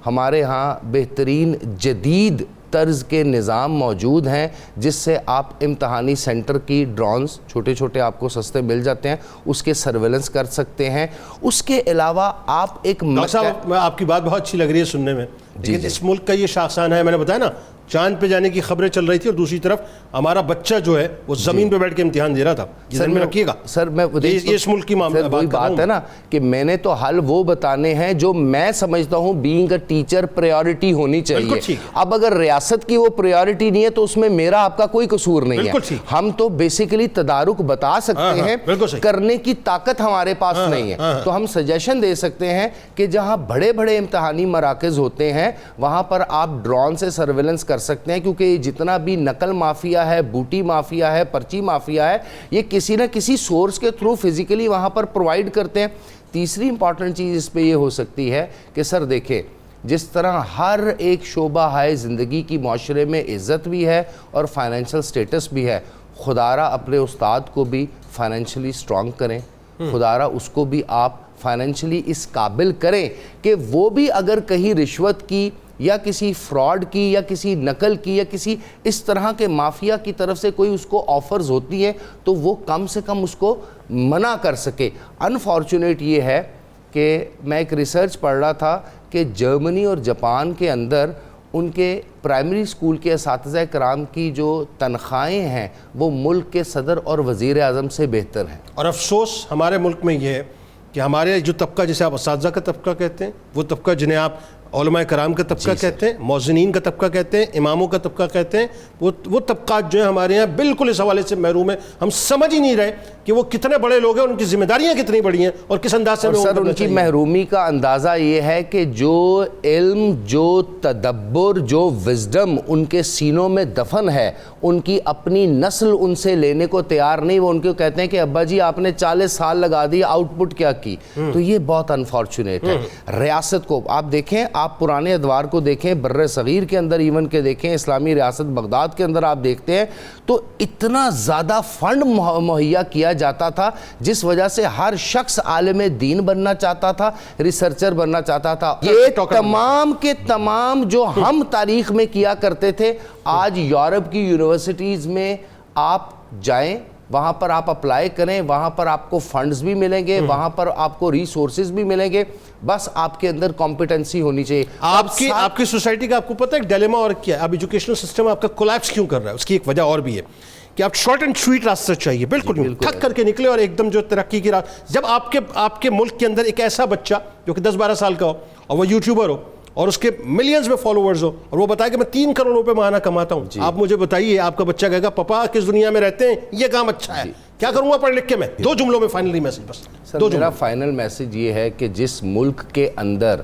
ہمارے ہاں بہترین جدید طرز کے نظام موجود ہیں جس سے آپ امتحانی سینٹر کی ڈرونز چھوٹے چھوٹے آپ کو سستے مل جاتے ہیں, اس کے سرویلنس کر سکتے ہیں. اس کے علاوہ آپ ایک صاحب, آپ کی بات بہت اچھی لگ رہی ہے سننے میں, لیکن اس ملک کا یہ شاخسانہ ہے, میں نے بتایا نا چاند پہ جانے کی خبریں چل رہی تھی اور دوسری طرف ہمارا بچہ جو ہے وہ زمین پہ بیٹھ کے امتحان دے رہا تھا. ذہن میں رکھیے گا سر, میں یہ اس ملک کی بات ہے نا کہ میں نے تو حل وہ بتانے ہیں جو میں سمجھتا ہوں بینگ اے ٹیچر پریورٹی ہونی چاہیے. اب اگر ریاست کی وہ پریورٹی نہیں ہے تو اس میں میرا آپ کا کوئی قصور نہیں ہے. ہم تو بیسیکلی تدارک بتا سکتے ہیں, کرنے کی طاقت ہمارے پاس نہیں ہے. تو ہم سجیشن دے سکتے ہیں کہ جہاں بڑے بڑے امتحانی مراکز ہوتے ہیں وہاں پر آپ ڈرون سے سرویلنس کر سکتے ہیں, کیونکہ جتنا بھی نقل مافیا ہے, بوٹی مافیا ہے, پرچی مافیا ہے, یہ کسی نہ کسی سورس کے تھرو فزیکلی وہاں پر پرووائڈ کرتے ہیں. تیسری امپورٹنٹ چیز اس پہ یہ ہو سکتی ہے کہ سر دیکھیں, جس طرح ہر ایک شعبہ ہے زندگی کی معاشرے میں عزت بھی ہے اور فائنینشل سٹیٹس بھی ہے, خدارہ اپنے استاد کو بھی فائنینشلی سٹرونگ کریں, خدارہ اس کو بھی آپ فائنینشلی اس قابل کریں کہ وہ بھی اگر کہیں رشوت کی یا کسی فراڈ کی یا کسی نقل کی یا کسی اس طرح کے مافیا کی طرف سے کوئی اس کو آفرز ہوتی ہیں تو وہ کم سے کم اس کو منع کر سکے. انفارچونیٹ یہ ہے کہ میں ایک ریسرچ پڑھ رہا تھا کہ جرمنی اور جاپان کے اندر ان کے پرائمری اسکول کے اساتذہ کرام کی جو تنخواہیں ہیں وہ ملک کے صدر اور وزیر اعظم سے بہتر ہیں. اور افسوس ہمارے ملک میں یہ ہے کہ ہمارے جو طبقہ جسے آپ اساتذہ کا طبقہ کہتے ہیں, وہ طبقہ جنہیں آپ علماء کرام کا طبقہ کہتے ہیں, مؤذنین کا طبقہ کہتے ہیں, اماموں کا طبقہ کہتے ہیں, وہ طبقات جو ہیں ہمارے یہاں بالکل اس حوالے سے محروم ہیں. ہم سمجھ ہی نہیں رہے کہ وہ کتنے بڑے لوگ ہیں, ان کی ذمہ داریاں کتنی بڑی ہیں اور کس انداز سے سر ان کی محرومی کا اندازہ یہ ہے کہ جو علم, جو تدبر, جو وزڈم ان کے سینوں میں دفن ہے, ان کی اپنی نسل ان سے لینے کو تیار نہیں. وہ ان کو کہتے ہیں کہ ابا جی آپ نے 40 سال لگا دی, آؤٹ پٹ کیا کی. تو یہ بہت انفارچونیٹ ہے. ریاست کو آپ دیکھیں, آپ پرانے ادوار کو دیکھیں, بر صغیر کے اندر ایون کے دیکھیں, اسلامی ریاست بغداد کے اندر آپ دیکھتے ہیں تو اتنا زیادہ فنڈ مہیا کیا جاتا تھا جس وجہ سے ہر شخص عالم دین بننا چاہتا تھا, ریسرچر بننا چاہتا تھا. یہ تمام کے تمام جو ہم تاریخ میں کیا کرتے تھے آج یورپ کی یونیورسٹیز میں آپ جائیں, وہاں پر آپ اپلائی کریں, وہاں پر آپ کو فنڈز بھی ملیں گے, وہاں پر آپ کو ریسورسز بھی ملیں گے, بس آپ کے اندر کمپیٹنسی ہونی چاہیے. آپ کی سوسائٹی کا آپ کو پتہ ہے ڈیلیما اور کیا ہے, اب ایجوکیشنل سسٹم آپ کا کولیپس کیوں کر رہا ہے, اس کی ایک وجہ اور بھی ہے کہ آپ شارٹ اینڈ سویٹ راستہ چاہیے, بالکل تھک کر کے نکلے اور ایک دم جو ترقی کی جب آپ کے ملک کے اندر ایک ایسا بچہ جو کہ 10-12 سال کا ہو اور وہ یوٹیوبر ہو اور اس کے ملینز میں فالوورز ہو اور وہ بتائے کہ میں 3 کروڑ روپے ماہانہ کماتا ہوں, آپ مجھے بتائیے, آپ کا بچہ کہے گا پاپا کس دنیا میں رہتے ہیں, یہ کام اچھا ہے, کیا کروں گا پڑھ لکھ کے میں. 2 جملوں میں فائنلی میسج, بس سر میرا فائنل میسج یہ ہے کہ جس ملک کے اندر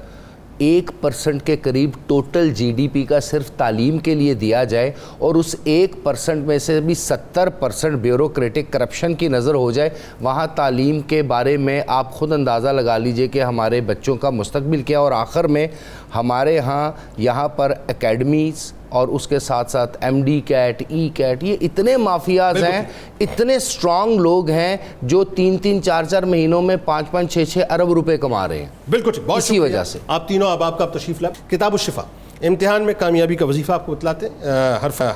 1% کے قریب ٹوٹل جی ڈی پی کا صرف تعلیم کے لیے دیا جائے اور اس 1% میں سے بھی 70% بیوروکریٹک کرپشن کی نظر ہو جائے, وہاں تعلیم کے بارے میں آپ خود اندازہ لگا لیجئے کہ ہمارے بچوں کا مستقبل کیا. اور آخر میں ہمارے یہاں پر اکیڈمیز اور اس کے ساتھ ساتھ ایم ڈی کیٹ, ای کیٹ, یہ اتنے مافیاز ہیں, اتنے سٹرونگ لوگ ہیں جو 3-3, 4-4 مہینوں میں 5-5, 6-6 ارب روپے کما رہے ہیں. بالکل اسی وجہ سے آپ تینوں آپ کا تشریف لائے. کتاب الشفا امتحان میں کامیابی کا وظیفہ آپ کو بتلاتے ہیں.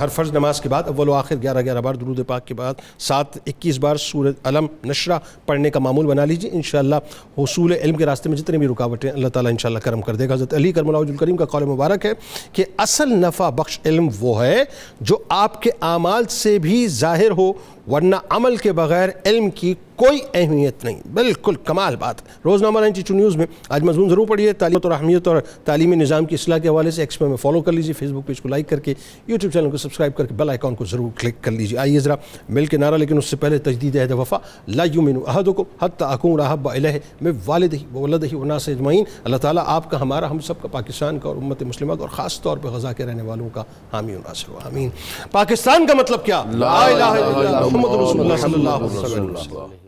ہر فرض نماز کے بعد اول و آخر 11 بار درود پاک کے بعد 21 بار سورۃ علم نشرہ پڑھنے کا معمول بنا لیجیے. انشاءاللہ حصول علم کے راستے میں جتنی بھی رکاوٹیں اللہ تعالیٰ انشاءاللہ کرم کر دے گا. حضرت علی کرم اللہ وجہ الکریم کا قول مبارک ہے کہ اصل نفع بخش علم وہ ہے جو آپ کے اعمال سے بھی ظاہر ہو, ورنہ عمل کے بغیر علم کی کوئی اہمیت نہیں. بالکل کمال بات. روزنامہ 92 نیوز میں آج مضمون ضرور پڑھیے, تعلیمات اور اہمیت اور تعلیمی نظام کی اصلاح کے حوالے سے. ایکس میں فالو کر لیجیے, فیس بک پیج کو لائک کر کے, یوٹیوب چینل کو سبسکرائب کر کے بیل آئیکن کو ضرور کلک کر لیجیے. آئیے ذرا مل کے نعرہ, لیکن اس سے پہلے تجدید عہد وفا. لا یؤمن احدکم حتی اکون احب الیہ من والدہ وولدہ والناس اجمعین. اللہ تعالیٰ آپ کا, ہمارا, ہم سب کا, پاکستان کا اور امت مسلمہ کا اور خاص طور پہ غزہ کے رہنے والوں کا حامی و ناصر ہو, آمین. پاکستان کا مطلب کیا؟ لا الہ الا اللہ محمد رسول اللہ صلی اللہ علیہ وسلم.